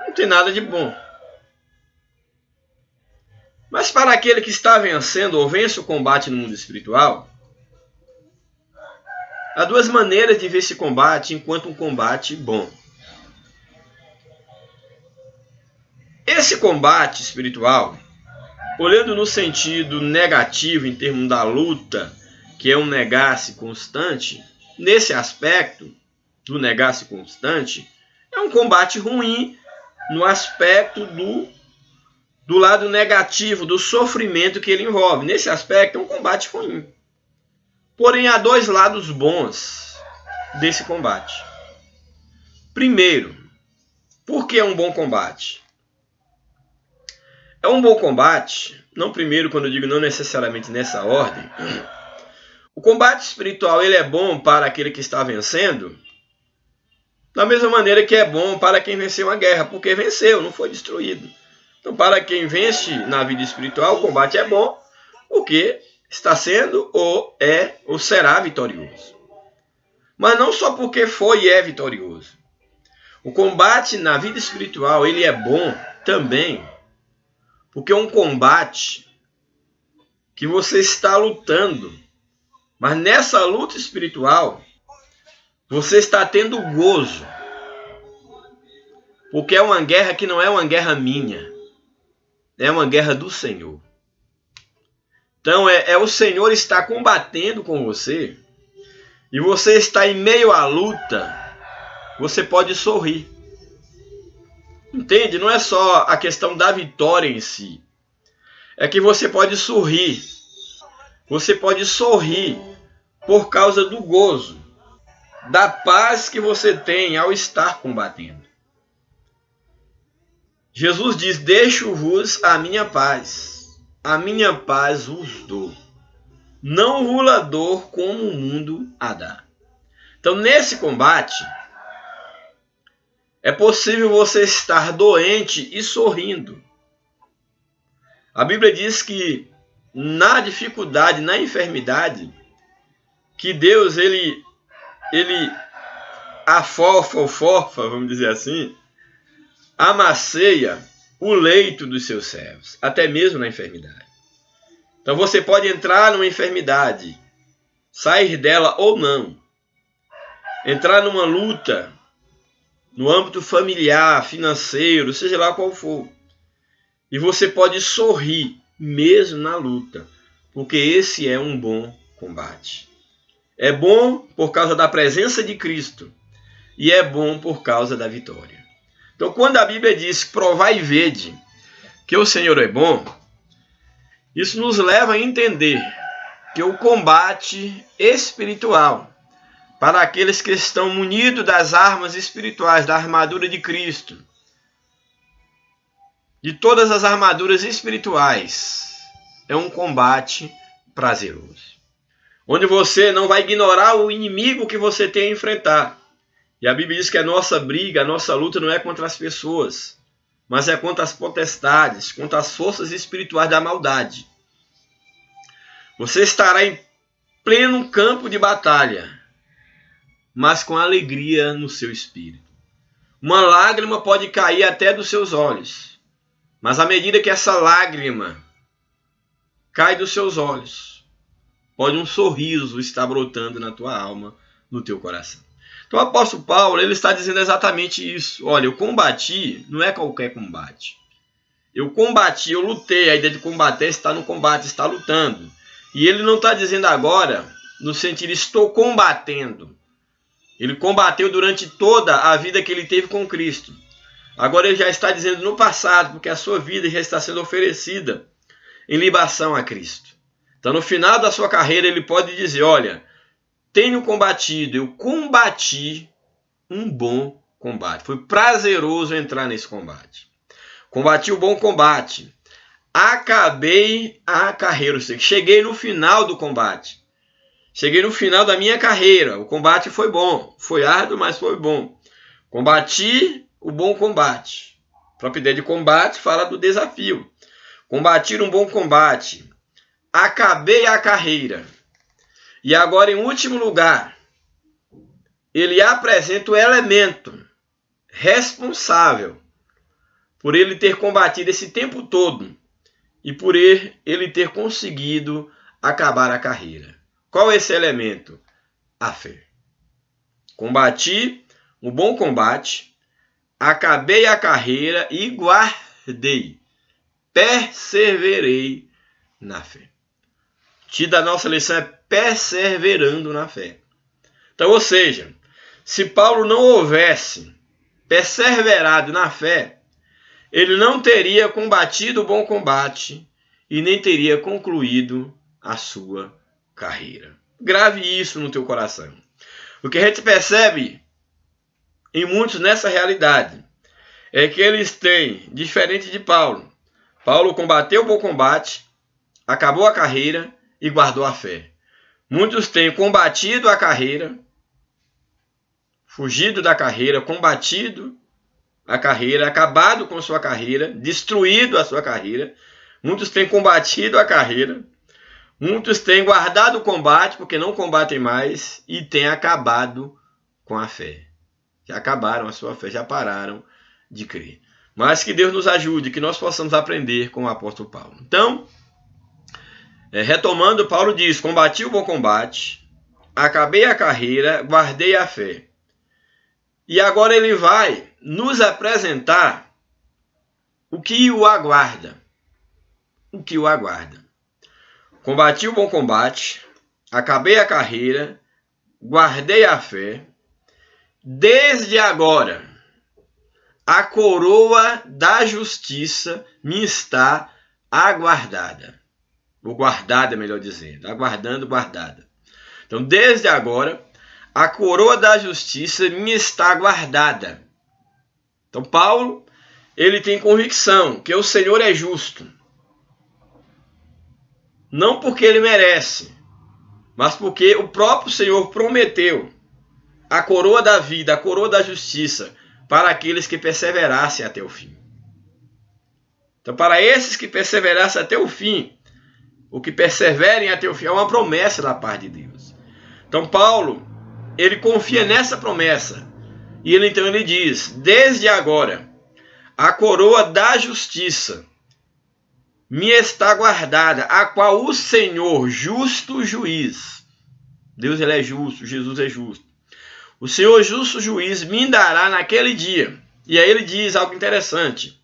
não tem nada de bom. Mas para aquele que está vencendo ou vence o combate no mundo espiritual, há duas maneiras de ver esse combate enquanto um combate bom. Esse combate espiritual, olhando no sentido negativo, em termos da luta, que é um negar-se constante, nesse aspecto do negar-se constante, é um combate ruim no aspecto do lado negativo, do sofrimento que ele envolve. Nesse aspecto, é um combate ruim. Porém, há dois lados bons desse combate. Primeiro, por que é um bom combate? É um bom combate, não primeiro, quando eu digo não necessariamente nessa ordem. O combate espiritual ele é bom para aquele que está vencendo, da mesma maneira que é bom para quem venceu a guerra, porque venceu, não foi destruído. Então, para quem vence na vida espiritual, o combate é bom, porque está sendo ou é ou será vitorioso. Mas não só porque foi e é vitorioso. O combate na vida espiritual ele é bom também porque é um combate que você está lutando. Mas nessa luta espiritual, você está tendo gozo. Porque é uma guerra que não é uma guerra minha. É uma guerra do Senhor. Então é o Senhor estar combatendo com você. E você está em meio à luta. você pode sorrir. Entende? Não é só a questão da vitória em si. É que você pode sorrir. Você pode sorrir por causa do gozo, da paz que você tem ao estar combatendo. Jesus diz: deixo-vos a minha paz vos dou. Não vos-la dou como o mundo a dá. Então, nesse combate, é possível você estar doente e sorrindo. A Bíblia diz que na dificuldade, na enfermidade, que Deus, ele afofa, vamos dizer assim, amasseia o leito dos seus servos, até mesmo na enfermidade. Então você pode entrar numa enfermidade, sair dela ou não, entrar numa luta, no âmbito familiar, financeiro, seja lá qual for, e você pode sorrir mesmo na luta, porque esse é um bom combate. É bom por causa da presença de Cristo e é bom por causa da vitória. Então, quando a Bíblia diz: provai e vede que o Senhor é bom, isso nos leva a entender que o combate espiritual, para aqueles que estão munidos das armas espirituais, da armadura de Cristo, de todas as armaduras espirituais, é um combate prazeroso, onde você não vai ignorar o inimigo que você tem a enfrentar. E a Bíblia diz que a nossa briga, a nossa luta não é contra as pessoas, mas é contra as potestades, contra as forças espirituais da maldade. Você estará em pleno campo de batalha, mas com alegria no seu espírito. Uma lágrima pode cair até dos seus olhos, mas à medida que essa lágrima cai dos seus olhos, pode um sorriso estar brotando na tua alma, no teu coração. Então o apóstolo Paulo, ele está dizendo exatamente isso. Olha, eu combati, não é qualquer combate. Eu combati, eu lutei. A ideia de combater está no combate, está lutando. E ele não está dizendo agora no sentido estou combatendo. Ele combateu durante toda a vida que ele teve com Cristo. Agora ele já está dizendo no passado, porque a sua vida já está sendo oferecida em libação a Cristo. Então no final da sua carreira ele pode dizer: olha, tenho combatido, eu combati um bom combate. Foi prazeroso entrar nesse combate. Combati o bom combate. Acabei a carreira. Ou seja, cheguei no final do combate. Cheguei no final da minha carreira. O combate foi bom. Foi árduo, mas foi bom. Combati o bom combate. A própria ideia de combate fala do desafio. Combati um bom combate. Acabei a carreira. E agora, em último lugar, ele apresenta o elemento responsável por ele ter combatido esse tempo todo e por ele ter conseguido acabar a carreira. Qual é esse elemento? A fé. Combati o bom combate, acabei a carreira e guardei, perseverei na fé. O título da nossa lição é perseverando na fé. Então, ou seja, se Paulo não houvesse perseverado na fé, ele não teria combatido o bom combate e nem teria concluído a sua carreira. Grave isso no teu coração. O que a gente percebe em muitos nessa realidade é que eles têm, diferente de Paulo, Paulo combateu o bom combate, acabou a carreira e guardou a fé. Muitos têm combatido a carreira, fugido da carreira, combatido a carreira, acabado com sua carreira, destruído a sua carreira. Muitos têm combatido a carreira, muitos têm guardado o combate porque não combatem mais e têm acabado com a fé. Já acabaram a sua fé, já pararam de crer. Mas que Deus nos ajude, que nós possamos aprender com o apóstolo Paulo. Então, retomando, Paulo diz: combati o bom combate, acabei a carreira, guardei a fé. E agora ele vai nos apresentar o que o aguarda. O que o aguarda. Combati o bom combate, acabei a carreira, guardei a fé. desde agora, a coroa da justiça me está aguardada. Ou guardada, melhor dizendo. Aguardando, guardada. Então, desde agora, a coroa da justiça me está guardada. Então, Paulo, ele tem convicção que o Senhor é justo. Não porque ele merece, mas porque o próprio Senhor prometeu a coroa da vida, a coroa da justiça, para aqueles que perseverassem até o fim. Então, para esses que perseverassem até o fim, o que perseverem até o fim, é uma promessa da parte de Deus. Então, Paulo, ele confia nessa promessa. E então ele diz, desde agora, a coroa da justiça me está guardada, a qual o Senhor, justo juiz, Deus ele é justo, Jesus é justo, o Senhor justo juiz me dará naquele dia. E aí ele diz algo interessante.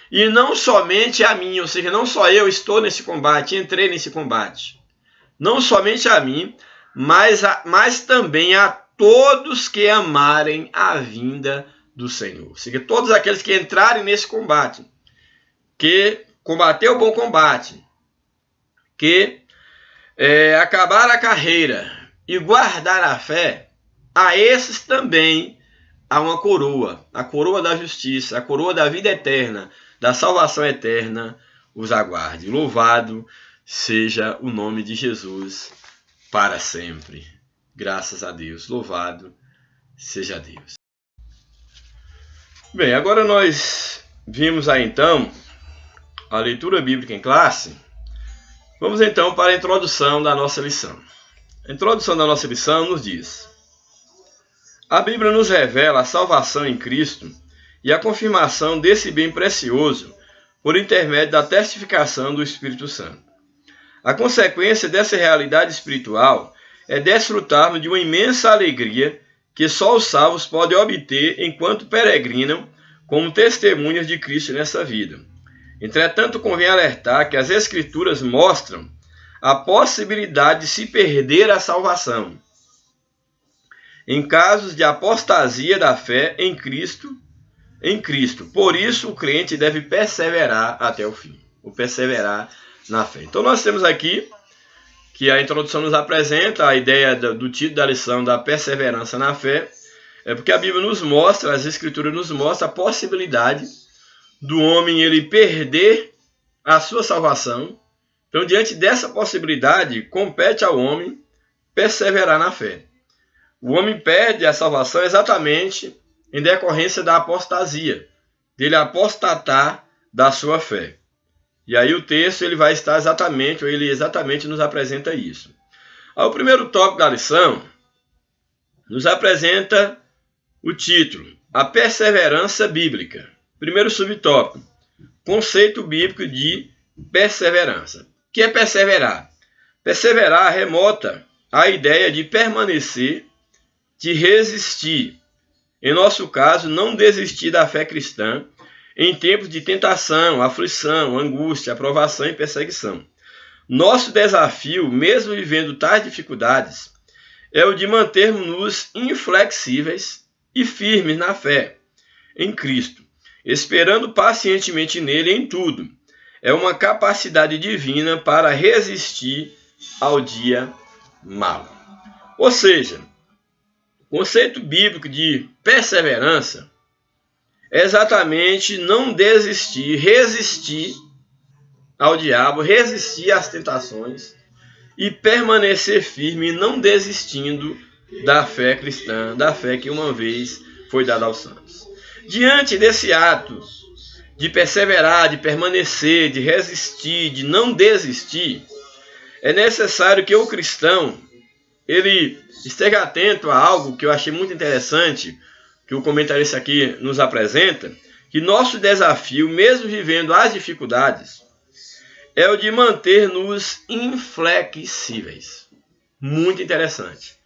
E não somente a mim, ou seja, não só eu estou nesse combate, entrei nesse combate. Não somente a mim, mas também a todos que amarem a vinda do Senhor. Ou seja, todos aqueles que entrarem nesse combate, que combater o bom combate, que acabar a carreira e guardar a fé, a esses também há uma coroa, a coroa da justiça, a coroa da vida eterna, da salvação eterna, os aguarde. Louvado seja o nome de Jesus para sempre. Graças a Deus. Louvado seja Deus. Bem, agora nós vimos aí então a leitura bíblica em classe. Vamos então para a introdução da nossa lição. A introdução da nossa lição nos diz: a Bíblia nos revela a salvação em Cristo e a confirmação desse bem precioso por intermédio da testificação do Espírito Santo. A consequência dessa realidade espiritual é desfrutarmos de uma imensa alegria que só os salvos podem obter enquanto peregrinam como testemunhas de Cristo nessa vida. Entretanto, convém alertar que as Escrituras mostram a possibilidade de se perder a salvação em casos de apostasia da fé em Cristo. Por isso, o crente deve perseverar até o fim. Ou perseverar na fé. Então, nós temos aqui que a introdução nos apresenta a ideia do título da lição da perseverança na fé. É porque a Bíblia nos mostra, as Escrituras nos mostram a possibilidade do homem ele perder a sua salvação. Então, diante dessa possibilidade, compete ao homem perseverar na fé. O homem perde a salvação exatamente em decorrência da apostasia, dele apostatar da sua fé. E aí o texto ele vai estar exatamente, ou ele exatamente nos apresenta isso. O primeiro tópico da lição nos apresenta o título, a perseverança bíblica. Primeiro subtópico, conceito bíblico de perseverança. O que é perseverar? Perseverar remota a ideia de permanecer, de resistir. Em nosso caso, não desistir da fé cristã em tempos de tentação, aflição, angústia, aprovação e perseguição. Nosso desafio, mesmo vivendo tais dificuldades, é o de mantermos-nos inflexíveis e firmes na fé em Cristo, esperando pacientemente nele em tudo. É uma capacidade divina para resistir ao dia mau. Ou seja, o conceito bíblico de perseverança é exatamente não desistir, resistir ao diabo, resistir às tentações e permanecer firme, não desistindo da fé cristã, da fé que uma vez foi dada aos santos. Diante desse ato de perseverar, de permanecer, de resistir, de não desistir, é necessário que o cristão ele esteja atento a algo que eu achei muito interessante, que o comentarista aqui nos apresenta, que nosso desafio, mesmo vivendo as dificuldades, é o de manter-nos inflexíveis. Muito interessante.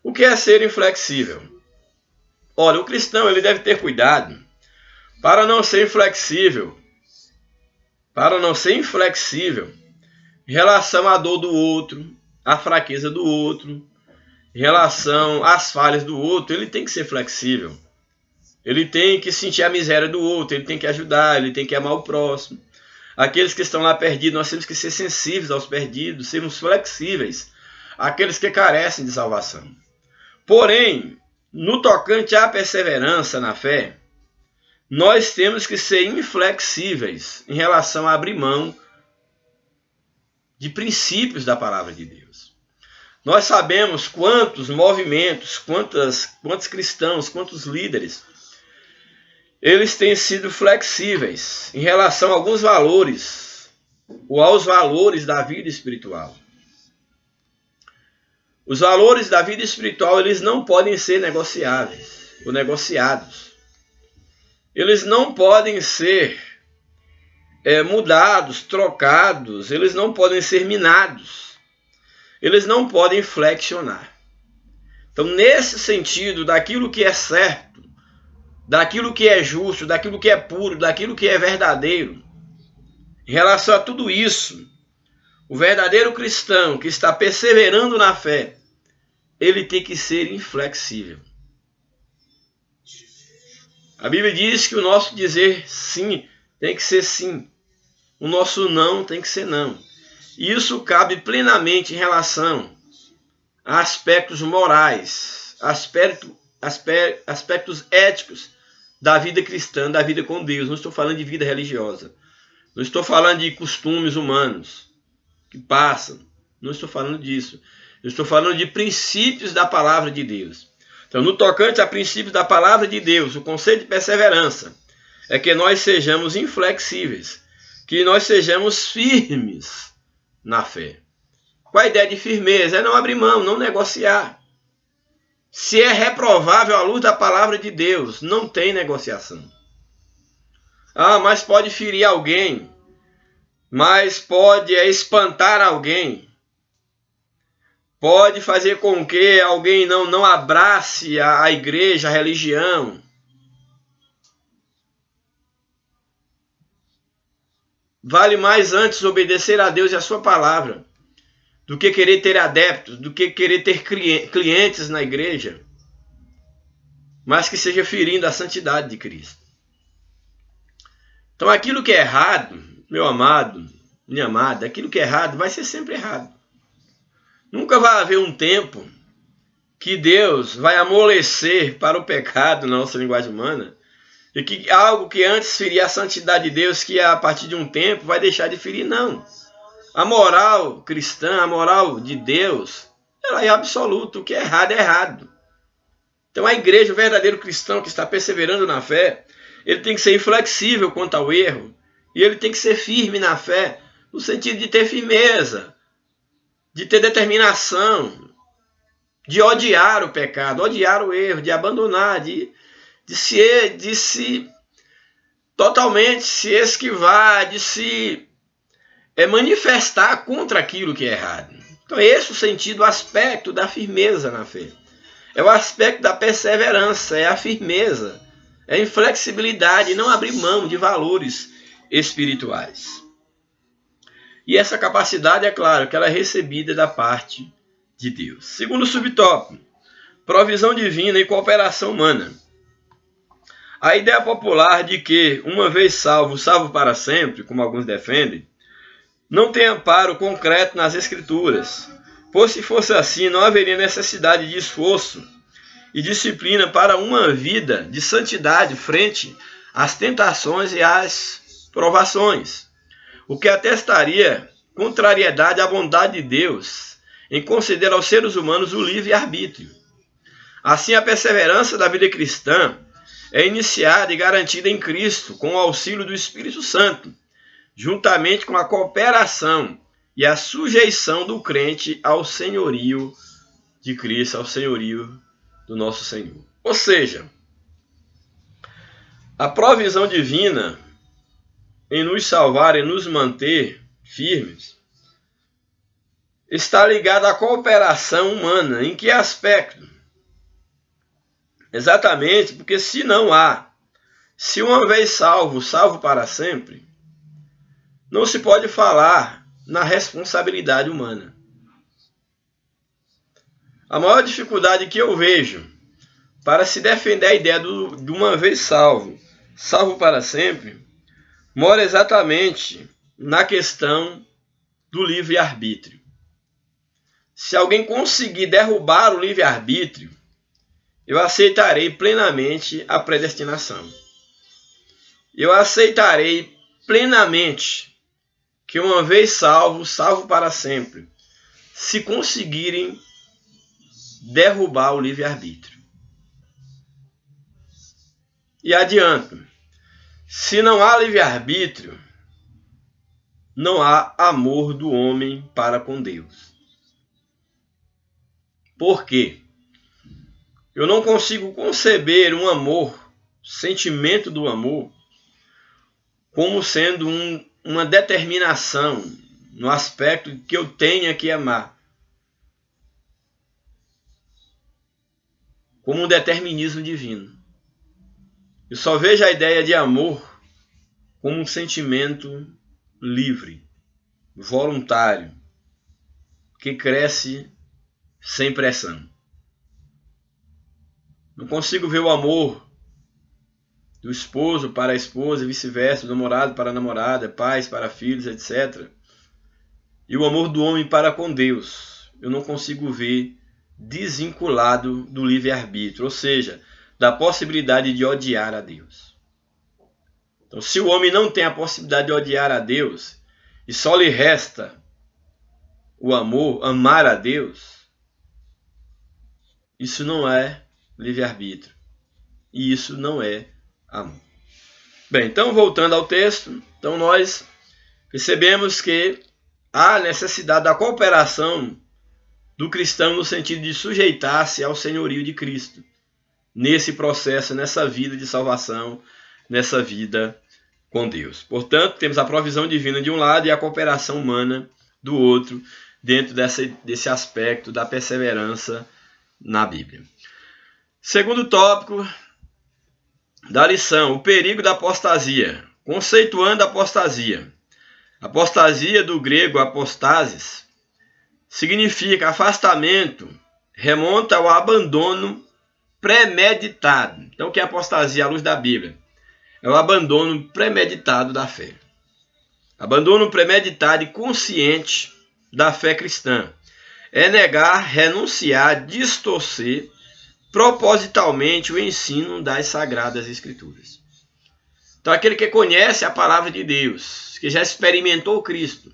O que é ser inflexível? Olha, o cristão ele deve ter cuidado para não ser inflexível, em relação à dor do outro, à fraqueza do outro, em relação às falhas do outro, ele tem que ser flexível. Ele tem que sentir a miséria do outro, ele tem que ajudar, ele tem que amar o próximo. Aqueles que estão lá perdidos, nós temos que ser sensíveis aos perdidos, sermos flexíveis àqueles que carecem de salvação. Porém, no tocante à perseverança na fé, nós temos que ser inflexíveis em relação a abrir mão de princípios da palavra de Deus. Nós sabemos quantos movimentos, quantos cristãos, quantos líderes, eles têm sido flexíveis em relação a alguns valores, ou aos valores da vida espiritual. Os valores da vida espiritual, eles não podem ser negociáveis ou negociados. Eles não podem ser mudados, trocados, eles não podem ser minados. Eles não podem flexionar. Então, nesse sentido, daquilo que é certo, daquilo que é justo, daquilo que é puro, daquilo que é verdadeiro, em relação a tudo isso, o verdadeiro cristão que está perseverando na fé, ele tem que ser inflexível. A Bíblia diz que o nosso dizer sim tem que ser sim. O nosso não tem que ser não. E isso cabe plenamente em relação a aspectos morais, aspectos éticos da vida cristã, da vida com Deus. Não estou falando de vida religiosa. Não estou falando de costumes humanos que passam. Não estou falando disso. Eu estou falando de princípios da palavra de Deus. Então, no tocante a princípios da palavra de Deus, o conceito de perseverança é que nós sejamos inflexíveis, que nós sejamos firmes na fé. Qual a ideia de firmeza? É não abrir mão, não negociar. Se é reprovável à luz da palavra de Deus, não tem negociação. Ah, mas pode ferir alguém, mas pode espantar alguém, pode fazer com que alguém não abrace a igreja, a religião. Vale mais antes obedecer a Deus e a sua palavra do que querer ter adeptos, do que querer ter clientes na igreja, mas que seja ferindo a santidade de Cristo. Então aquilo que é errado, meu amado, minha amada, aquilo que é errado vai ser sempre errado. Nunca vai haver um tempo que Deus vai amolecer para o pecado na nossa linguagem humana, e que algo que antes feria a santidade de Deus, que a partir de um tempo vai deixar de ferir, não. A moral cristã, a moral de Deus, ela é absoluta. O que é errado. Então a igreja, o verdadeiro cristão que está perseverando na fé, ele tem que ser inflexível quanto ao erro, e ele tem que ser firme na fé, no sentido de ter firmeza, de ter determinação, de odiar o pecado, odiar o erro, de abandonar, de se totalmente se esquivar, de se manifestar contra aquilo que é errado. Então esse é o sentido, o aspecto da firmeza na fé. É o aspecto da perseverança, é a firmeza, é a inflexibilidade, não abrir mão de valores espirituais. E essa capacidade, é claro, que ela é recebida da parte de Deus. Segundo subtópico, provisão divina e cooperação humana. A ideia popular de que, uma vez salvo, salvo para sempre, como alguns defendem, não tem amparo concreto nas Escrituras, pois se fosse assim, não haveria necessidade de esforço e disciplina para uma vida de santidade frente às tentações e às provações, o que atestaria contrariedade à bondade de Deus em conceder aos seres humanos o livre-arbítrio. Assim, a perseverança da vida cristã é iniciada e garantida em Cristo com o auxílio do Espírito Santo, juntamente com a cooperação e a sujeição do crente ao senhorio de Cristo, ao senhorio do nosso Senhor. Ou seja, a provisão divina em nos salvar e nos manter firmes está ligada à cooperação humana. Em que aspecto? Exatamente porque se uma vez salvo, salvo para sempre, não se pode falar na responsabilidade humana. A maior dificuldade que eu vejo para se defender a ideia de uma vez salvo, salvo para sempre, mora exatamente na questão do livre-arbítrio. Se alguém conseguir derrubar o livre-arbítrio, eu aceitarei plenamente a predestinação. Eu aceitarei plenamente que uma vez salvo, salvo para sempre, se conseguirem derrubar o livre-arbítrio. E adianto, se não há livre-arbítrio, não há amor do homem para com Deus. Por quê? Eu não consigo conceber um amor, sentimento do amor, como sendo uma determinação no aspecto que eu tenha que amar. Como um determinismo divino. Eu só vejo a ideia de amor como um sentimento livre, voluntário, que cresce sem pressão. Não consigo ver o amor do esposo para a esposa e vice-versa, do namorado para a namorada, pais para filhos, etc. E o amor do homem para com Deus, eu não consigo ver desvinculado do livre-arbítrio, ou seja, da possibilidade de odiar a Deus. Então, se o homem não tem a possibilidade de odiar a Deus e só lhe resta o amor, amar a Deus, isso não é livre-arbítrio. E isso não é amor. Bem, então voltando ao texto, então nós percebemos que há necessidade da cooperação do cristão no sentido de sujeitar-se ao senhorio de Cristo. Nesse processo, nessa vida de salvação, nessa vida com Deus. Portanto, temos a provisão divina de um lado e a cooperação humana do outro, dentro desse aspecto da perseverança na Bíblia. Segundo tópico da lição, o perigo da apostasia. Conceituando a apostasia. Apostasia, do grego apostasis, significa afastamento, remonta ao abandono premeditado. Então, o que é apostasia à luz da Bíblia? É o abandono premeditado da fé. Abandono premeditado e consciente da fé cristã. É negar, renunciar, distorcer propositalmente o ensino das Sagradas Escrituras. Então, aquele que conhece a palavra de Deus, que já experimentou Cristo,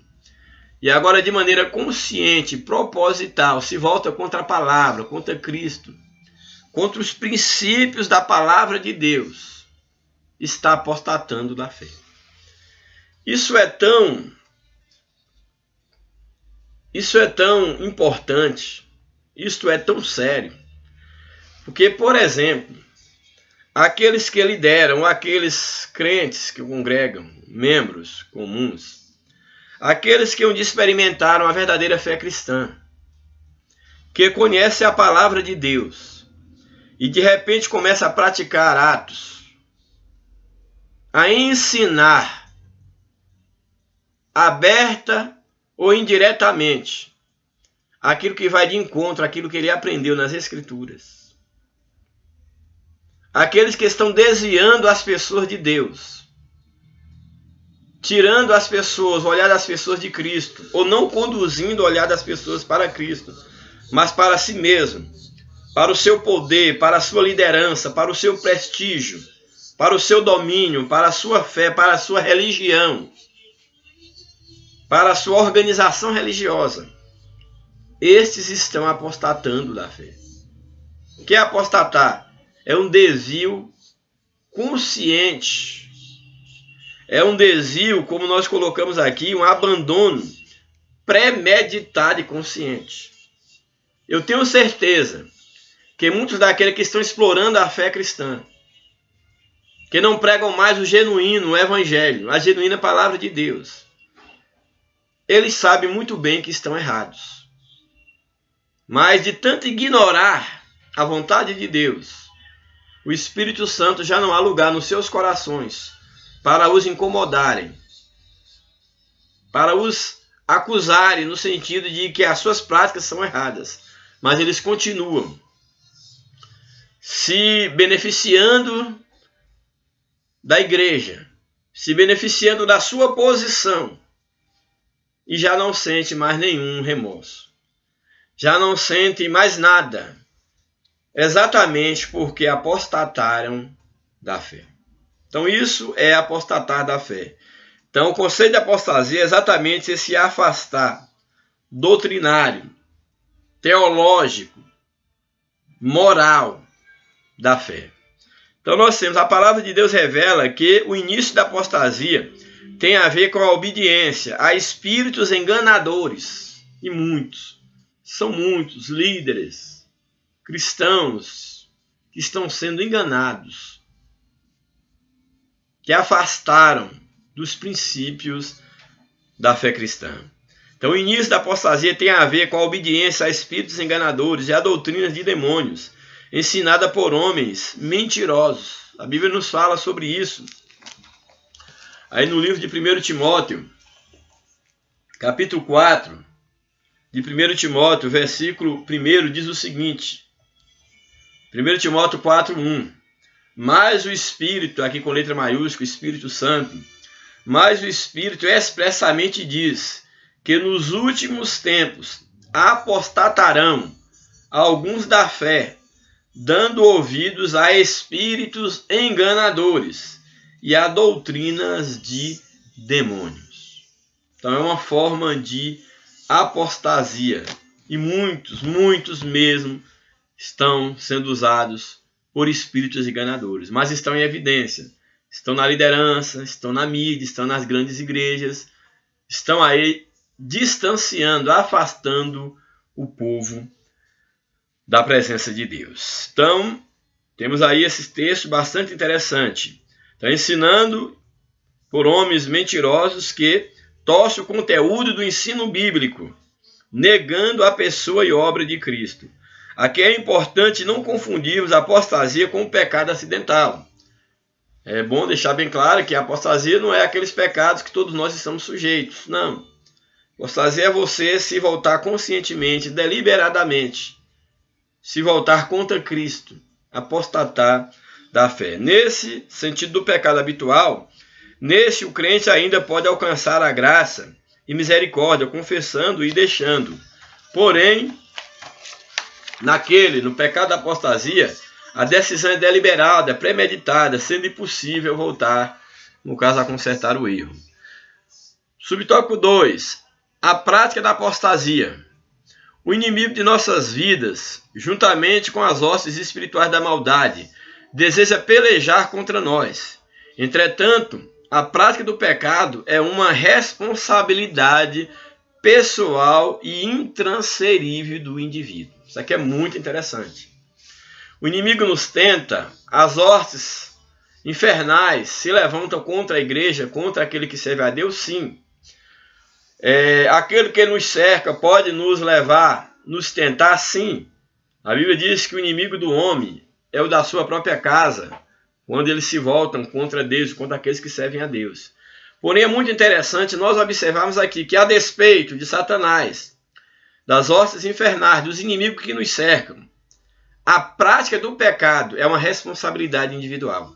e agora de maneira consciente, proposital, se volta contra a palavra, contra Cristo, contra os princípios da palavra de Deus, está apostatando da fé. Isso é tão importante, isto é tão sério, porque, por exemplo, aqueles que lideram, aqueles crentes que congregam, membros comuns, aqueles que um dia experimentaram a verdadeira fé cristã, que conhecem a palavra de Deus e de repente começa a praticar atos, a ensinar, aberta ou indiretamente, aquilo que vai de encontro àquilo que ele aprendeu nas Escrituras. Aqueles que estão desviando as pessoas de Deus, tirando as pessoas, o olhar das pessoas de Cristo, ou não conduzindo o olhar das pessoas para Cristo, mas para si mesmo, para o seu poder, para a sua liderança, para o seu prestígio, para o seu domínio, para a sua fé, para a sua religião, para a sua organização religiosa. Estes estão apostatando da fé. O que é apostatar? É um desvio consciente. É um desvio, como nós colocamos aqui, um abandono premeditado e consciente. Eu tenho certeza que muitos daqueles que estão explorando a fé cristã, que não pregam mais o genuíno, o evangelho, a genuína palavra de Deus, eles sabem muito bem que estão errados. Mas de tanto ignorar a vontade de Deus, o Espírito Santo já não há lugar nos seus corações para os incomodarem, para os acusarem no sentido de que as suas práticas são erradas, mas eles continuam se beneficiando da igreja, se beneficiando da sua posição, e já não sente mais nenhum remorso. Já não sente mais nada, exatamente porque apostataram da fé. Então isso é apostatar da fé. Então o conceito de apostasia é exatamente esse afastar doutrinário, teológico, moral da fé. Então nós temos, a palavra de Deus revela que o início da apostasia tem a ver com a obediência a espíritos enganadores. E são muitos líderes cristãos que estão sendo enganados, que afastaram dos princípios da fé cristã. Então o início da apostasia tem a ver com a obediência a espíritos enganadores e a doutrinas de demônios, ensinada por homens mentirosos. A Bíblia nos fala sobre isso. Aí no livro de 1 Timóteo, capítulo 4, de 1 Timóteo, versículo 1, diz o seguinte. 1 Timóteo 4, 1. Mas o Espírito, aqui com letra maiúscula, Espírito Santo, mas o Espírito expressamente diz que nos últimos tempos apostatarão alguns da fé, dando ouvidos a espíritos enganadores e a doutrinas de demônios. Então é uma forma de apostasia. E muitos mesmo estão sendo usados por espíritos enganadores, mas estão em evidência. Estão na liderança, estão na mídia, estão nas grandes igrejas, estão aí distanciando, afastando o povo da presença de Deus. Então, temos aí esse texto bastante interessante. Está ensinando por homens mentirosos que torcem o conteúdo do ensino bíblico, negando a pessoa e obra de Cristo. Aqui é importante não confundirmos a apostasia com o pecado acidental. É bom deixar bem claro que a apostasia não é aqueles pecados que todos nós estamos sujeitos. Não. Apostasia é você se voltar conscientemente, deliberadamente, se voltar contra Cristo, apostatar da fé. Nesse sentido do pecado habitual, nesse o crente ainda pode alcançar a graça e misericórdia, confessando e deixando. Porém, no pecado da apostasia, a decisão é deliberada, premeditada, sendo impossível voltar, no caso, a consertar o erro. Subtópico 2. A prática da apostasia. O inimigo de nossas vidas, juntamente com as hostes espirituais da maldade, deseja pelejar contra nós. Entretanto, a prática do pecado é uma responsabilidade pessoal e intransferível do indivíduo. Isso aqui é muito interessante. O inimigo nos tenta, as hostes infernais se levantam contra a igreja, contra aquele que serve a Deus, sim. Aquele que nos cerca pode nos levar, nos tentar, sim. A Bíblia diz que o inimigo do homem é o da sua própria casa, quando eles se voltam contra Deus, contra aqueles que servem a Deus. Porém, é muito interessante nós observarmos aqui que, a despeito de Satanás, das hostes infernais, dos inimigos que nos cercam, a prática do pecado é uma responsabilidade individual.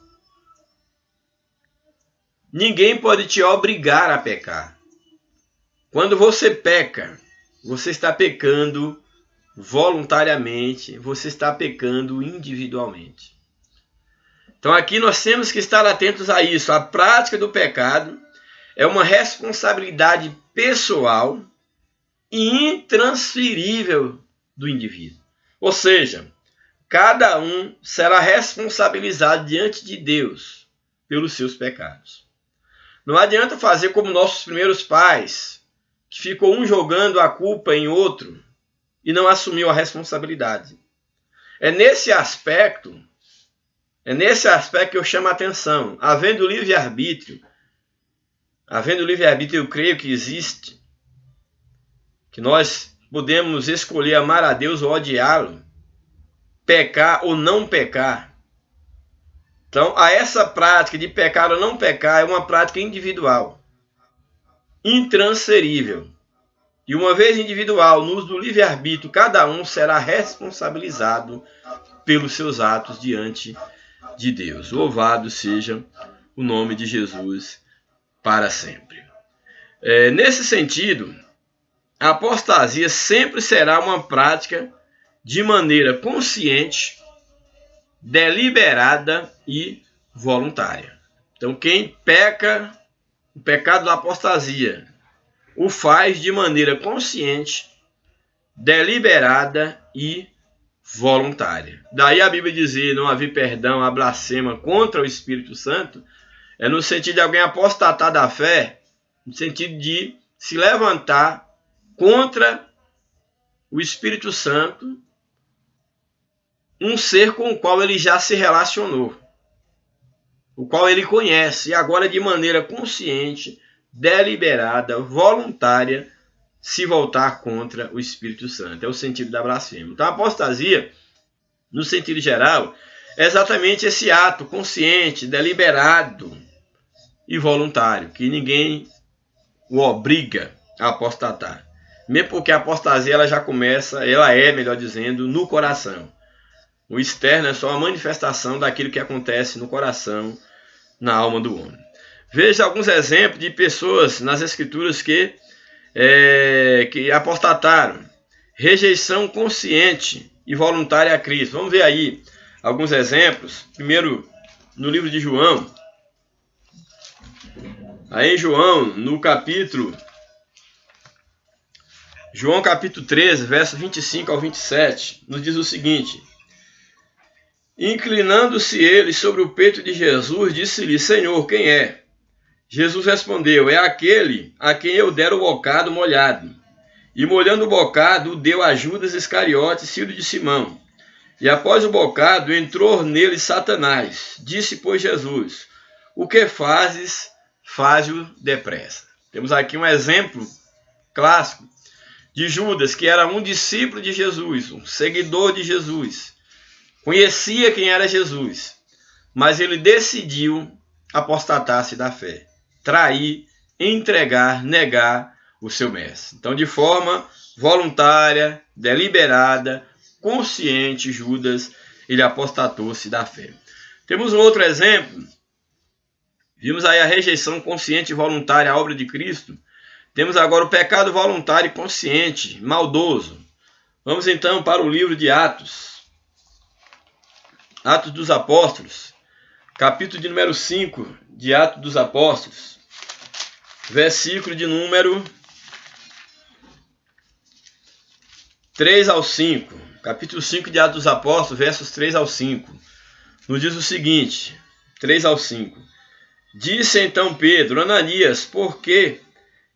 Ninguém pode te obrigar a pecar. Quando você peca, você está pecando voluntariamente, você está pecando individualmente. Então aqui nós temos que estar atentos a isso. A prática do pecado é uma responsabilidade pessoal e intransferível do indivíduo. Ou seja, cada um será responsabilizado diante de Deus pelos seus pecados. Não adianta fazer como nossos primeiros pais, que ficou um jogando a culpa em outro e não assumiu a responsabilidade. É nesse aspecto que eu chamo a atenção. Havendo livre-arbítrio, eu creio que existe, que nós podemos escolher amar a Deus ou odiá-lo, pecar ou não pecar. Então, essa prática de pecar ou não pecar é uma prática individual, intransferível. E uma vez individual, no uso do livre-arbítrio, cada um será responsabilizado pelos seus atos diante de Deus. Louvado seja o nome de Jesus para sempre. Nesse sentido, a apostasia sempre será uma prática de maneira consciente, deliberada e voluntária. Então, quem peca, o pecado da apostasia, o faz de maneira consciente, deliberada e voluntária. Daí a Bíblia dizer não haver perdão, a blasfema contra o Espírito Santo, é no sentido de alguém apostatar da fé, no sentido de se levantar contra o Espírito Santo, um ser com o qual ele já se relacionou, o qual ele conhece, e agora de maneira consciente, deliberada, voluntária, se voltar contra o Espírito Santo. É o sentido da blasfêmia. Então a apostasia, no sentido geral, é exatamente esse ato consciente, deliberado e voluntário, que ninguém o obriga a apostatar. Mesmo porque a apostasia ela já começa, ela é, melhor dizendo, no coração. O externo é só a manifestação daquilo que acontece no coração, na alma do homem. Veja alguns exemplos de pessoas nas Escrituras que apostataram. Rejeição consciente e voluntária a Cristo. Vamos ver aí alguns exemplos. Primeiro, no livro de João. Aí em João, no capítulo... João capítulo 13, verso 25 ao 27, nos diz o seguinte: inclinando-se ele sobre o peito de Jesus, disse-lhe: Senhor, quem é? Jesus respondeu: é aquele a quem eu der o bocado molhado. E molhando o bocado, o deu a Judas Iscariotes, filho de Simão. E após o bocado, entrou nele Satanás. Disse, pois, Jesus: o que fazes, faze-o depressa. Temos aqui um exemplo clássico de Judas, que era um discípulo de Jesus, um seguidor de Jesus. Conhecia quem era Jesus, mas ele decidiu apostatar-se da fé, trair, entregar, negar o seu mestre. Então, de forma voluntária, deliberada, consciente, Judas, ele apostatou-se da fé. Temos um outro exemplo. Vimos aí a rejeição consciente e voluntária à obra de Cristo. Temos agora o pecado voluntário e consciente, maldoso. Vamos então para o livro de Atos. Atos dos Apóstolos, capítulo de número 5 de Atos dos Apóstolos, versículo de número 3 ao 5. Capítulo 5 de Atos dos Apóstolos, versos 3 ao 5. Nos diz o seguinte, 3 ao 5. Disse então Pedro: Ananias, por que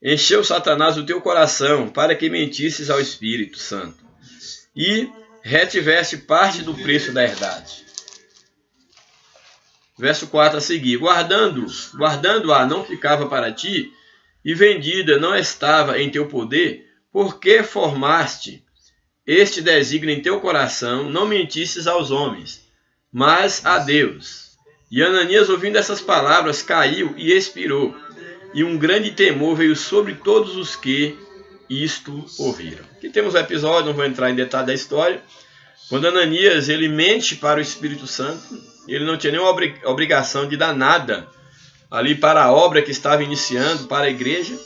encheu Satanás o teu coração para que mentisses ao Espírito Santo e retiveste parte do preço da herdade? Verso 4 a seguir. Guardando-a não ficava para ti, e vendida não estava em teu poder, porque formaste este desígnio em teu coração, não mentisses aos homens, mas a Deus. E Ananias, ouvindo essas palavras, caiu e expirou, e um grande temor veio sobre todos os que isto ouviram. Aqui temos um episódio, não vou entrar em detalhe da história, quando Ananias ele mente para o Espírito Santo. Ele não tinha nenhuma obrigação de dar nada ali para a obra que estava iniciando, para a igreja,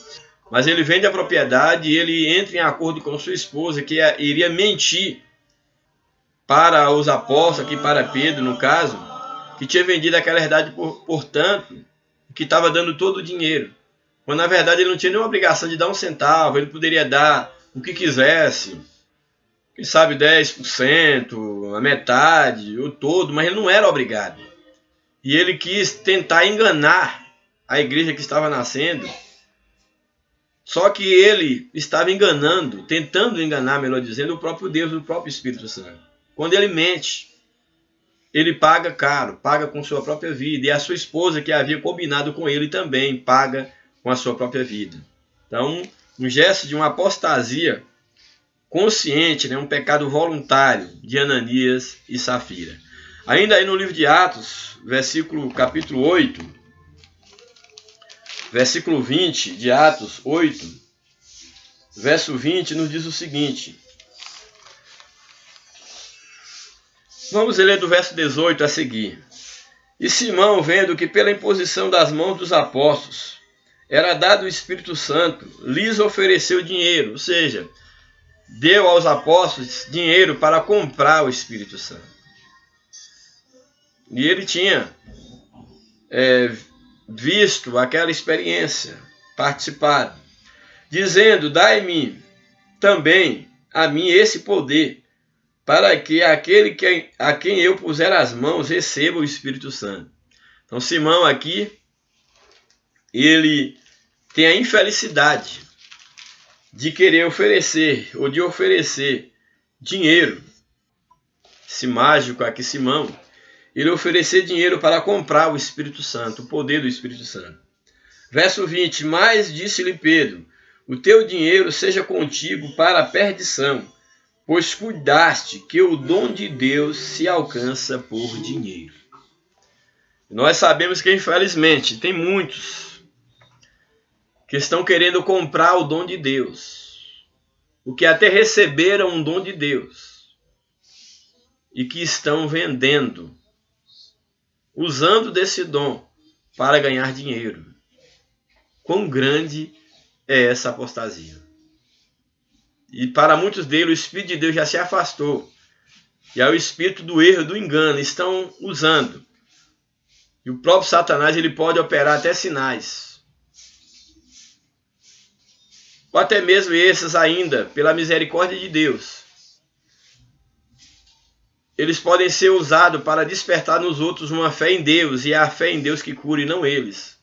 mas ele vende a propriedade e ele entra em acordo com sua esposa, que iria mentir para os apóstolos, aqui para Pedro, no caso, que tinha vendido aquela herdade por tanto, que estava dando todo o dinheiro. Quando na verdade ele não tinha nenhuma obrigação de dar um centavo, ele poderia dar o que quisesse, quem sabe 10%, a metade, o todo, mas ele não era obrigado. E ele quis tentar enganar a igreja que estava nascendo, só que ele estava enganando, tentando enganar, melhor dizendo, o próprio Deus, o próprio Espírito Santo. Quando ele mente, ele paga caro, paga com sua própria vida, e a sua esposa que havia combinado com ele também paga com a sua própria vida. Então, um gesto de uma apostasia consciente, né, um pecado voluntário de Ananias e Safira. Ainda aí no livro de Atos, capítulo 8, versículo 20 de Atos 8, verso 20, nos diz o seguinte. Vamos ler do verso 18 a seguir. E Simão, vendo que pela imposição das mãos dos apóstolos era dado o Espírito Santo, lhes ofereceu dinheiro, ou seja, deu aos apóstolos dinheiro para comprar o Espírito Santo. E ele tinha visto aquela experiência, participado, dizendo: dai-me também a mim esse poder, para que aquele a quem eu puser as mãos receba o Espírito Santo. Então Simão aqui, ele tem a infelicidade de querer oferecer, ou de oferecer dinheiro. Esse mágico aqui, Simão, ele oferecer dinheiro para comprar o Espírito Santo, o poder do Espírito Santo. Verso 20, mas disse-lhe Pedro: o teu dinheiro seja contigo para a perdição, pois cuidaste que o dom de Deus se alcança por dinheiro. Nós sabemos que, infelizmente, tem muitos que estão querendo comprar o dom de Deus, o que até receberam um dom de Deus, e que estão vendendo, usando desse dom para ganhar dinheiro. Quão grande é essa apostasia! E para muitos deles o Espírito de Deus já se afastou, e é o espírito do erro, do engano, estão usando. E o próprio Satanás, ele pode operar até sinais, ou até mesmo esses ainda, pela misericórdia de Deus, eles podem ser usados para despertar nos outros uma fé em Deus, e é a fé em Deus que cura e não eles.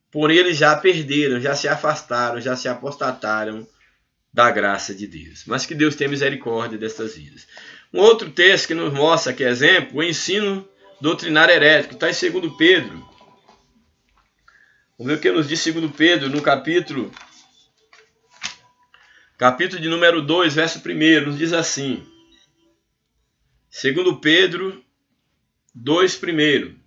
Porém, eles já perderam, já se afastaram, já se apostataram da graça de Deus. Mas que Deus tenha misericórdia destas vidas. Um outro texto que nos mostra que exemplo, o ensino doutrinário herético, está em 2 Pedro. Vamos ver o que nos diz 2 Pedro, no capítulo de número 2, verso 1, nos diz assim. 2 Pedro 2, 1.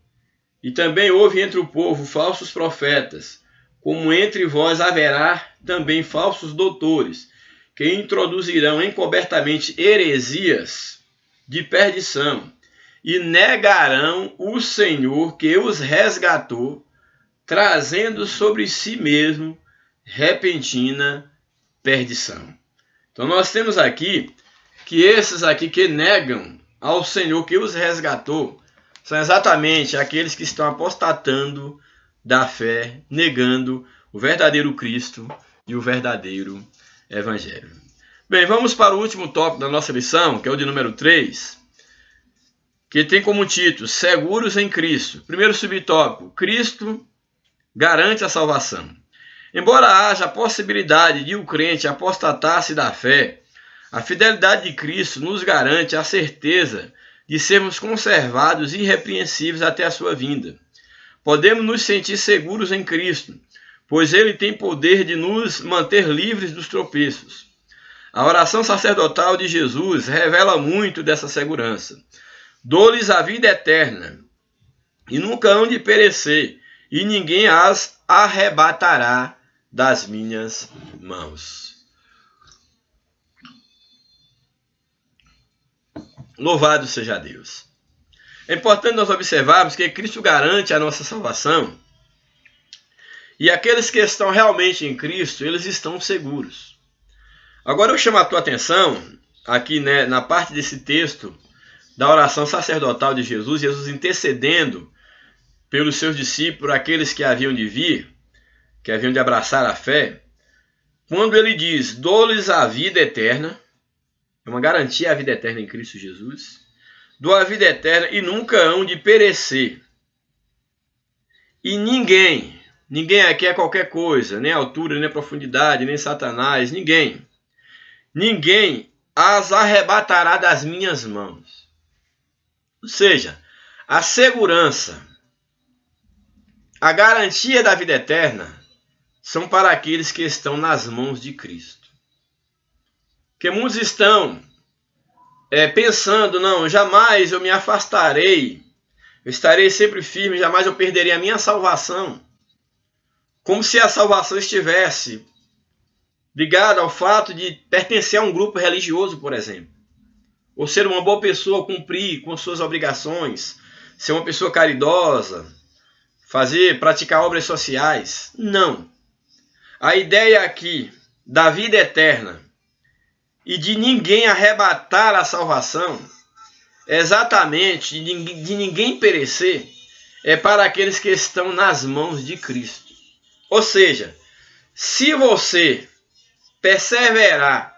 E também houve entre o povo falsos profetas, como entre vós haverá também falsos doutores, que introduzirão encobertamente heresias de perdição, e negarão o Senhor que os resgatou, trazendo sobre si mesmo repentina perdição. Então nós temos aqui que esses aqui que negam ao Senhor que os resgatou são exatamente aqueles que estão apostatando da fé, negando o verdadeiro Cristo e o verdadeiro Evangelho. Bem, vamos para o último tópico da nossa lição, que é o de número 3, que tem como título Seguros em Cristo. Primeiro subtópico, Cristo garante a salvação. Embora haja a possibilidade de o crente apostatar-se da fé, a fidelidade de Cristo nos garante a certeza de sermos conservados irrepreensíveis até a sua vinda. Podemos nos sentir seguros em Cristo, pois Ele tem poder de nos manter livres dos tropeços. A oração sacerdotal de Jesus revela muito dessa segurança. Dou-lhes a vida eterna, e nunca hão de perecer, e ninguém as arrebatará das minhas mãos. Louvado seja Deus. É importante nós observarmos que Cristo garante a nossa salvação, e aqueles que estão realmente em Cristo, eles estão seguros. Agora eu chamo a tua atenção, aqui na parte desse texto, da oração sacerdotal de Jesus, Jesus intercedendo pelos seus discípulos, aqueles que haviam de vir, que haviam de abraçar a fé, quando ele diz, dou-lhes a vida eterna, é uma garantia a vida eterna em Cristo Jesus, dou a vida eterna e nunca hão de perecer. E ninguém aqui é qualquer coisa, nem altura, nem profundidade, nem Satanás, ninguém as arrebatará das minhas mãos. Ou seja, a segurança, a garantia da vida eterna são para aqueles que estão nas mãos de Cristo. Porque muitos estão pensando, não, jamais eu me afastarei, eu estarei sempre firme, jamais eu perderei a minha salvação. Como se a salvação estivesse ligado ao fato de pertencer a um grupo religioso, por exemplo, ou ser uma boa pessoa, cumprir com suas obrigações, ser uma pessoa caridosa, praticar obras sociais. Não. A ideia aqui da vida eterna e de ninguém arrebatar a salvação, exatamente de ninguém perecer, é para aqueles que estão nas mãos de Cristo. Ou seja, se você perseverar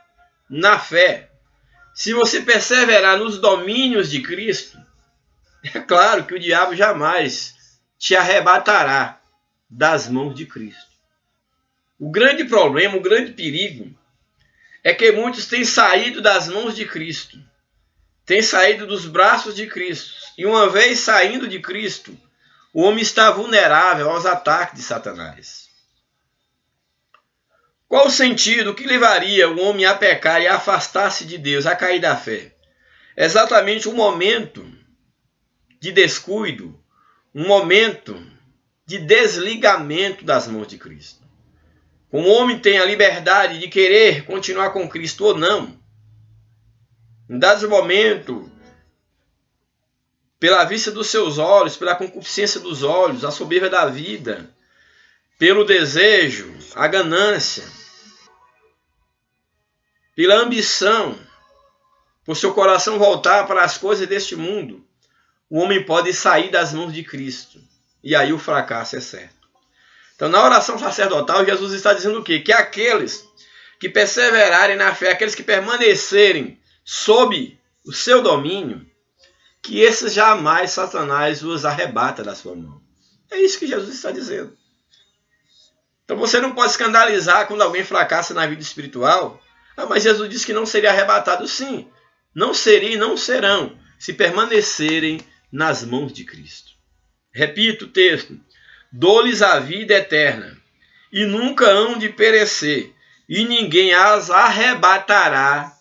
na fé, se você perseverar nos domínios de Cristo, é claro que o diabo jamais te arrebatará das mãos de Cristo. O grande problema, o grande perigo, é que muitos têm saído das mãos de Cristo, têm saído dos braços de Cristo, e uma vez saindo de Cristo, o homem está vulnerável aos ataques de Satanás. Qual o sentido que levaria o homem a pecar e a afastar-se de Deus, a cair da fé? Exatamente um momento de descuido, um momento de desligamento das mãos de Cristo. Como o homem tem a liberdade de querer continuar com Cristo ou não, em dado momento, pela vista dos seus olhos, pela concupiscência dos olhos, a soberba da vida, pelo desejo, a ganância, pela ambição, por seu coração voltar para as coisas deste mundo, o homem pode sair das mãos de Cristo. E aí o fracasso é certo. Então, na oração sacerdotal, Jesus está dizendo o quê? Que aqueles que perseverarem na fé, aqueles que permanecerem sob o seu domínio, que esses jamais Satanás os arrebata da sua mão. É isso que Jesus está dizendo. Então você não pode escandalizar quando alguém fracassa na vida espiritual. Mas Jesus disse que não seria arrebatado. Sim, não seria e não serão, se permanecerem nas mãos de Cristo. Repito o texto. Dou-lhes a vida eterna, e nunca hão de perecer, e ninguém as arrebatará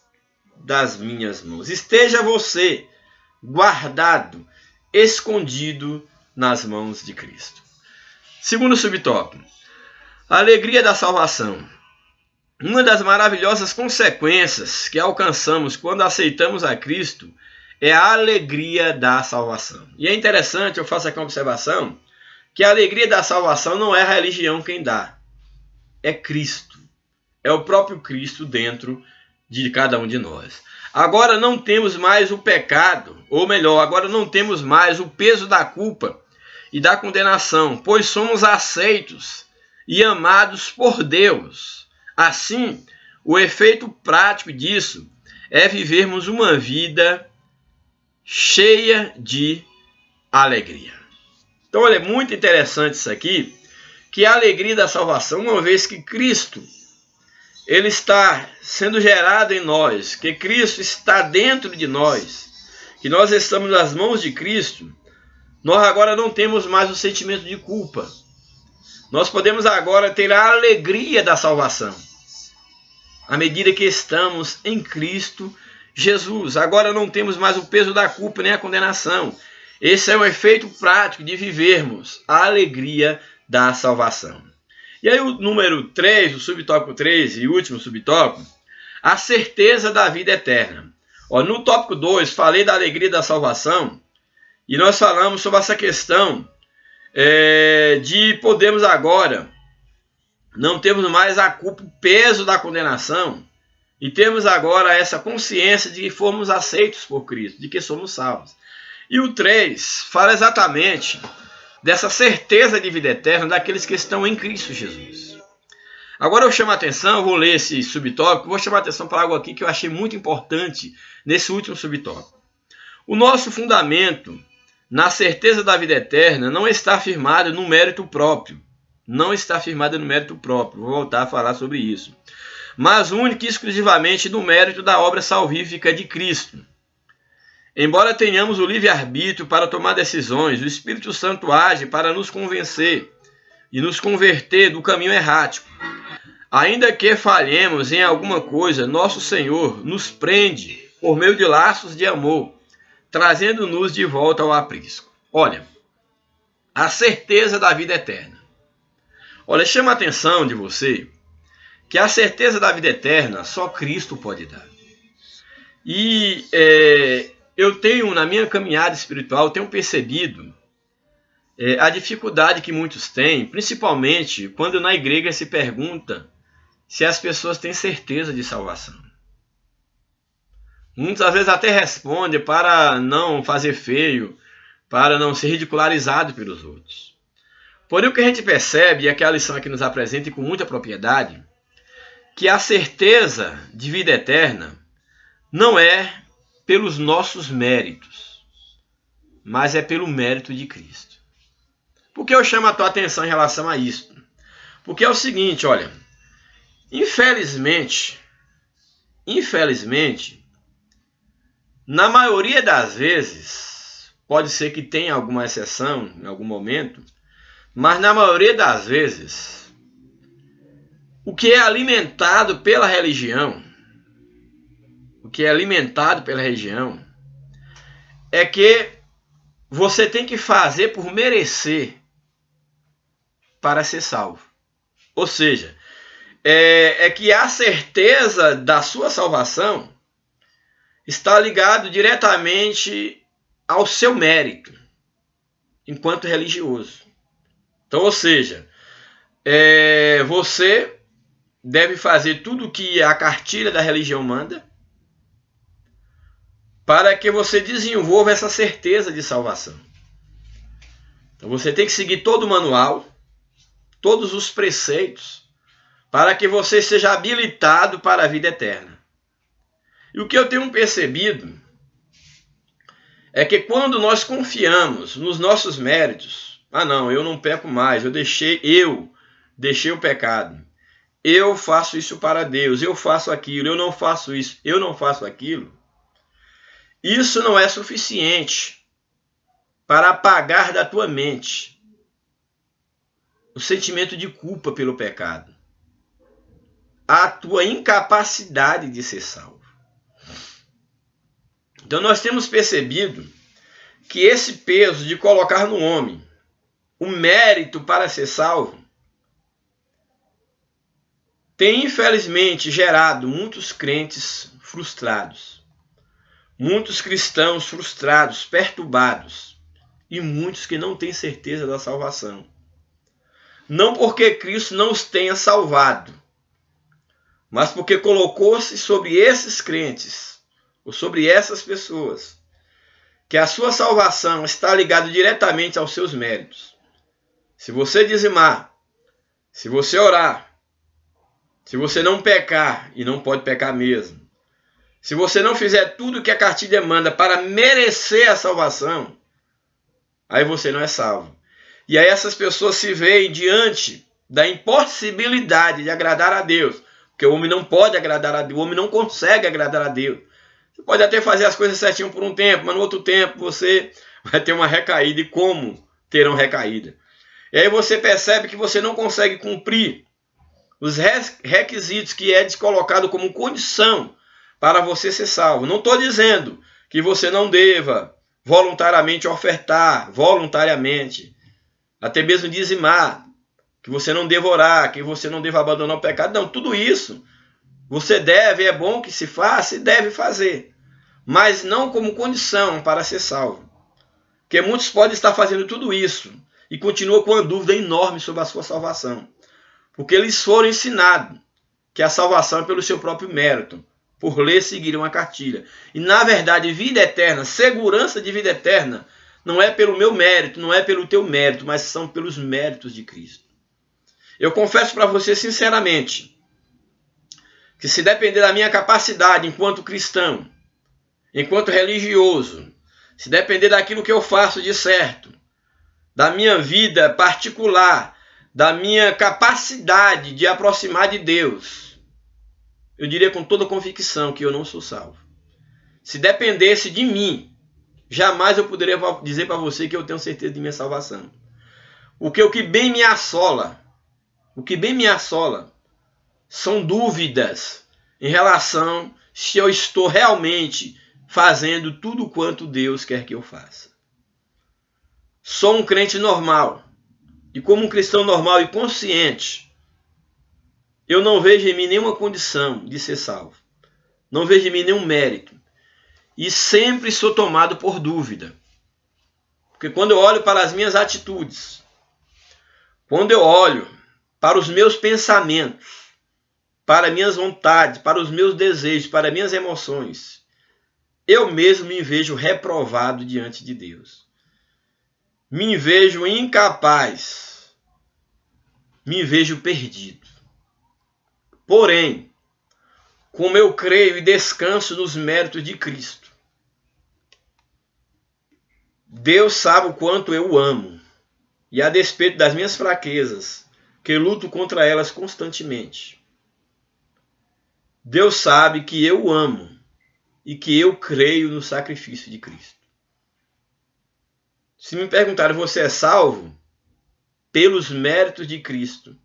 das minhas mãos. Esteja você guardado, escondido nas mãos de Cristo. Segundo subtópico, a alegria da salvação. Uma das maravilhosas consequências que alcançamos quando aceitamos a Cristo é a alegria da salvação. E é interessante, eu faço aqui uma observação, que a alegria da salvação não é a religião quem dá, é Cristo. É o próprio Cristo dentro de cada um de nós. Agora não temos mais o pecado, ou melhor, agora não temos mais o peso da culpa e da condenação, pois somos aceitos e amados por Deus. Assim, o efeito prático disso é vivermos uma vida cheia de alegria. Então, olha, é muito interessante isso aqui, que a alegria da salvação, uma vez que Cristo ele está sendo gerado em nós, que Cristo está dentro de nós, que nós estamos nas mãos de Cristo, nós agora não temos mais o sentimento de culpa. Nós podemos agora ter a alegria da salvação, à medida que estamos em Cristo Jesus. Agora não temos mais o peso da culpa nem a condenação. Esse é o efeito prático de vivermos a alegria da salvação. E aí o número 3, o subtópico 3 e último subtópico, a certeza da vida eterna. No tópico 2, falei da alegria da salvação e nós falamos sobre essa questão de podermos agora não termos mais a culpa, o peso da condenação e termos agora essa consciência de que fomos aceitos por Cristo, de que somos salvos. E o 3 fala exatamente dessa certeza de vida eterna daqueles que estão em Cristo Jesus. Agora eu chamo a atenção, eu vou ler esse subtópico, vou chamar a atenção para algo aqui que eu achei muito importante nesse último subtópico. O nosso fundamento na certeza da vida eterna não está firmado no mérito próprio. Não está firmado no mérito próprio, vou voltar a falar sobre isso. Mas única e exclusivamente no mérito da obra salvífica de Cristo. Embora tenhamos o livre-arbítrio para tomar decisões, o Espírito Santo age para nos convencer e nos converter do caminho errático. Ainda que falhemos em alguma coisa, nosso Senhor nos prende por meio de laços de amor, trazendo-nos de volta ao aprisco. Olha, a certeza da vida eterna. Olha, chama a atenção de você que a certeza da vida eterna só Cristo pode dar. E eu tenho, na minha caminhada espiritual, tenho percebido a dificuldade que muitos têm, principalmente quando na igreja se pergunta se as pessoas têm certeza de salvação. Muitas às vezes até respondem para não fazer feio, para não ser ridicularizado pelos outros. Porém, o que a gente percebe, e é que a lição aqui nos apresenta e com muita propriedade, que a certeza de vida eterna não é pelos nossos méritos, mas é pelo mérito de Cristo. Por que eu chamo a tua atenção em relação a isso? Porque é o seguinte, olha, infelizmente, na maioria das vezes, pode ser que tenha alguma exceção em algum momento, mas na maioria das vezes, o que é alimentado pela religião, é que você tem que fazer por merecer para ser salvo. Ou seja, é que a certeza da sua salvação está ligado diretamente ao seu mérito, enquanto religioso. Então, ou seja, você deve fazer tudo o que a cartilha da religião manda para que você desenvolva essa certeza de salvação. Então, você tem que seguir todo o manual, todos os preceitos, para que você seja habilitado para a vida eterna. E o que eu tenho percebido é que quando nós confiamos nos nossos méritos, não, eu não peco mais, eu deixei o pecado, eu faço isso para Deus, eu faço aquilo, eu não faço isso, eu não faço aquilo, isso não é suficiente para apagar da tua mente o sentimento de culpa pelo pecado, a tua incapacidade de ser salvo. Então nós temos percebido que esse peso de colocar no homem o mérito para ser salvo tem infelizmente gerado muitos crentes frustrados, muitos cristãos frustrados, perturbados e muitos que não têm certeza da salvação. Não porque Cristo não os tenha salvado, mas porque colocou-se sobre esses crentes, ou sobre essas pessoas, que a sua salvação está ligada diretamente aos seus méritos. Se você dizimar, se você orar, se você não pecar, e não pode pecar mesmo, se você não fizer tudo o que a cartilha manda para merecer a salvação, aí você não é salvo. E aí essas pessoas se veem diante da impossibilidade de agradar a Deus, porque o homem não pode agradar a Deus, o homem não consegue agradar a Deus. Você pode até fazer as coisas certinho por um tempo, mas no outro tempo você vai ter uma recaída. E como terão recaída? E aí você percebe que você não consegue cumprir os requisitos que é colocado como condição para você ser salvo. Não estou dizendo que você não deva voluntariamente ofertar, voluntariamente, até mesmo dizimar, que você não deva orar, que você não deva abandonar o pecado. Não, tudo isso você deve, é bom que se faça e deve fazer, mas não como condição para ser salvo. Porque muitos podem estar fazendo tudo isso e continuam com uma dúvida enorme sobre a sua salvação, porque eles foram ensinados que a salvação é pelo seu próprio mérito, por ler, seguir uma cartilha. E na verdade, vida eterna, segurança de vida eterna, não é pelo meu mérito, não é pelo teu mérito, mas são pelos méritos de Cristo. Eu confesso para você sinceramente que se depender da minha capacidade enquanto cristão, enquanto religioso, se depender daquilo que eu faço de certo, da minha vida particular, da minha capacidade de aproximar de Deus, eu diria com toda convicção que eu não sou salvo. Se dependesse de mim, jamais eu poderia dizer para você que eu tenho certeza de minha salvação. O que bem me assola, são dúvidas em relação se eu estou realmente fazendo tudo quanto Deus quer que eu faça. Sou um crente normal. E como um cristão normal e consciente, eu não vejo em mim nenhuma condição de ser salvo. Não vejo em mim nenhum mérito. E sempre sou tomado por dúvida. Porque quando eu olho para as minhas atitudes, quando eu olho para os meus pensamentos, para minhas vontades, para os meus desejos, para minhas emoções, eu mesmo me vejo reprovado diante de Deus. Me vejo incapaz. Me vejo perdido. Porém, como eu creio e descanso nos méritos de Cristo, Deus sabe o quanto eu o amo. E a despeito das minhas fraquezas, que luto contra elas constantemente, Deus sabe que eu o amo e que eu creio no sacrifício de Cristo. Se me perguntarem, você é salvo? Pelos méritos de Cristo,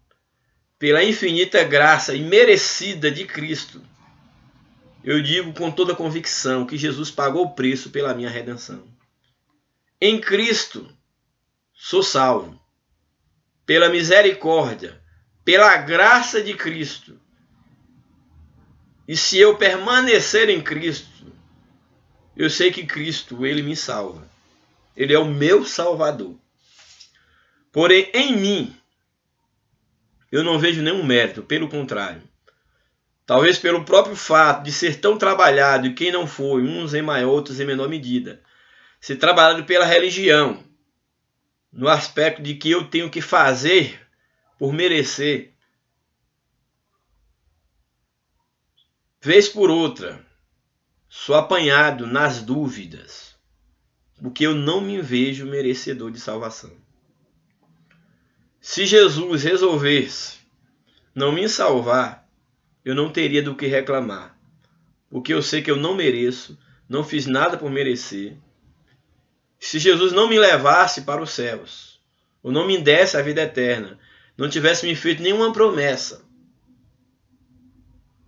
pela infinita graça imerecida de Cristo, eu digo com toda convicção que Jesus pagou o preço pela minha redenção. Em Cristo sou salvo, pela misericórdia, pela graça de Cristo. E se eu permanecer em Cristo, eu sei que Cristo, Ele me salva. Ele é o meu Salvador. Porém, em mim, eu não vejo nenhum mérito, pelo contrário. Talvez pelo próprio fato de ser tão trabalhado, e quem não foi, uns em maior, outros em menor medida, ser trabalhado pela religião, no aspecto de que eu tenho que fazer por merecer. Vez por outra, sou apanhado nas dúvidas, porque eu não me vejo merecedor de salvação. Se Jesus resolvesse não me salvar, eu não teria do que reclamar, porque eu sei que eu não mereço, não fiz nada por merecer. Se Jesus não me levasse para os céus, ou não me desse a vida eterna, não tivesse me feito nenhuma promessa,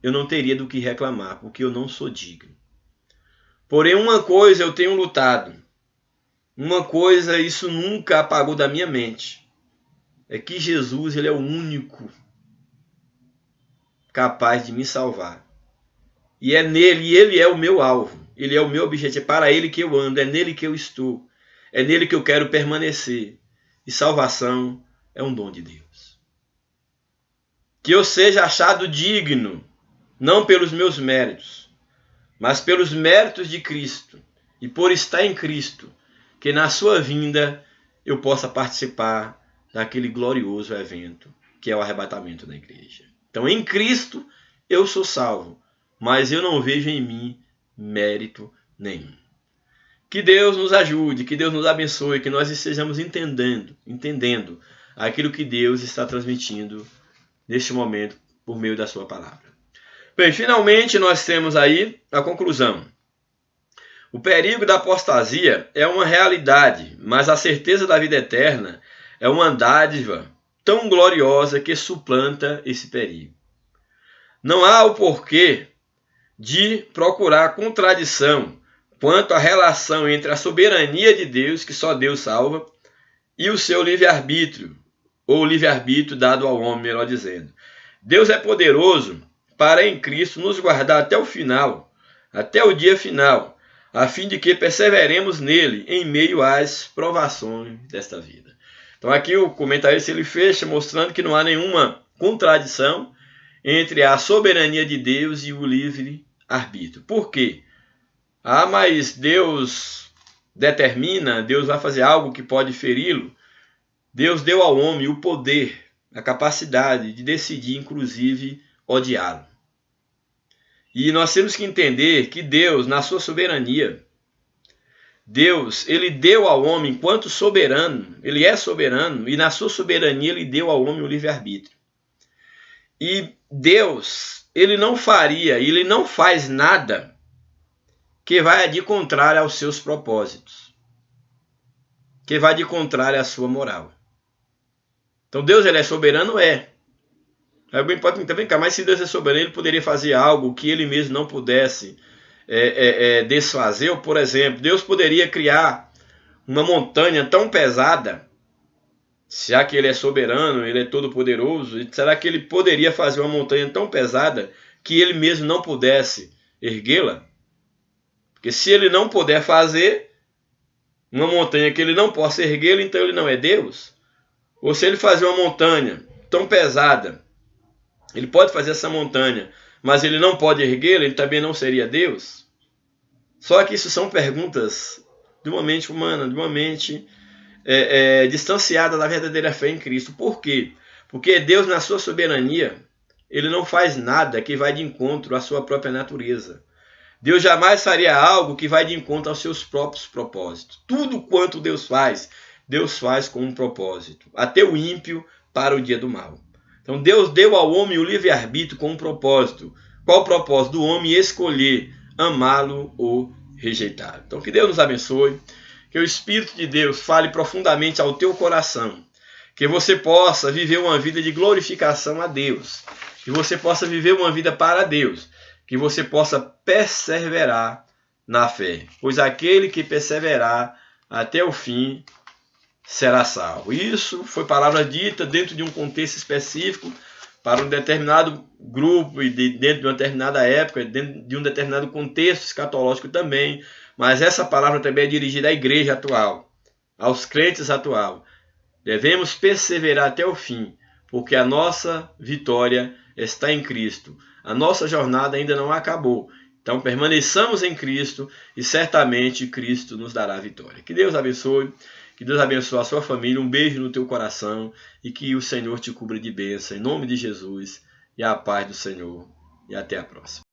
eu não teria do que reclamar, porque eu não sou digno. Porém, uma coisa eu tenho lutado, uma coisa isso nunca apagou da minha mente, é que Jesus, Ele é o único capaz de me salvar. E é nele, e Ele é o meu alvo, Ele é o meu objetivo, é para Ele que eu ando, é nele que eu estou, é nele que eu quero permanecer. E salvação é um dom de Deus. Que eu seja achado digno, não pelos meus méritos, mas pelos méritos de Cristo, e por estar em Cristo, que na sua vinda eu possa participar daquele glorioso evento que é o arrebatamento da igreja. Então, em Cristo eu sou salvo, mas eu não vejo em mim mérito nenhum. Que Deus nos ajude, que Deus nos abençoe, que nós estejamos entendendo aquilo que Deus está transmitindo neste momento por meio da sua palavra. Bem, finalmente nós temos aí a conclusão. O perigo da apostasia é uma realidade, mas a certeza da vida eterna é uma dádiva tão gloriosa que suplanta esse perigo. Não há o porquê de procurar contradição quanto à relação entre a soberania de Deus, que só Deus salva, e o seu livre-arbítrio, ou livre-arbítrio dado ao homem, melhor dizendo. Deus é poderoso para em Cristo nos guardar até o final, até o dia final, a fim de que perseveremos nele em meio às provações desta vida. Então aqui o comentarista ele fecha mostrando que não há nenhuma contradição entre a soberania de Deus e o livre-arbítrio. Por quê? Mas Deus determina, Deus vai fazer algo que pode feri-lo. Deus deu ao homem o poder, a capacidade de decidir, inclusive, odiá-lo. E nós temos que entender que Deus, na sua soberania, Deus, ele deu ao homem, enquanto soberano, ele é soberano, e na sua soberania ele deu ao homem o livre-arbítrio. E Deus, ele não faria, ele não faz nada que vai de contrário aos seus propósitos, que vai de contrário à sua moral. Então Deus, ele é soberano? É. Alguém pode também ficar, mas se Deus é soberano, ele poderia fazer algo que ele mesmo não pudesse desfazer. Ou, por exemplo, Deus poderia criar uma montanha tão pesada Já que ele é soberano, ele é todo poderoso, será que ele poderia fazer uma montanha tão pesada que ele mesmo não pudesse erguê-la? Porque se ele não puder fazer uma montanha que ele não possa erguê-la, então ele não é Deus? Ou se ele fazer uma montanha tão pesada, ele pode fazer essa montanha, mas ele não pode erguê-la, ele também não seria Deus? Só que isso são perguntas de uma mente humana, de uma mente distanciada da verdadeira fé em Cristo. Por quê? Porque Deus, na sua soberania, ele não faz nada que vai de encontro à sua própria natureza. Deus jamais faria algo que vai de encontro aos seus próprios propósitos. Tudo quanto Deus faz com um propósito. Até o ímpio para o dia do mal. Então Deus deu ao homem o livre-arbítrio com um propósito. Qual o propósito do homem? Escolher amá-lo ou rejeitá-lo. Então que Deus nos abençoe. Que o Espírito de Deus fale profundamente ao teu coração. Que você possa viver uma vida de glorificação a Deus. Que você possa viver uma vida para Deus. Que você possa perseverar na fé. Pois aquele que perseverar até o fim será salvo. Isso foi palavra dita dentro de um contexto específico para um determinado grupo e dentro de uma determinada época, dentro de um determinado contexto escatológico também. Mas essa palavra também é dirigida à igreja atual, aos crentes atual. Devemos perseverar até o fim, porque a nossa vitória está em Cristo. A nossa jornada ainda não acabou. Então permaneçamos em Cristo e certamente Cristo nos dará a vitória. Que Deus abençoe, que Deus abençoe a sua família, um beijo no teu coração e que o Senhor te cubra de bênção. Em nome de Jesus e a paz do Senhor. E até a próxima.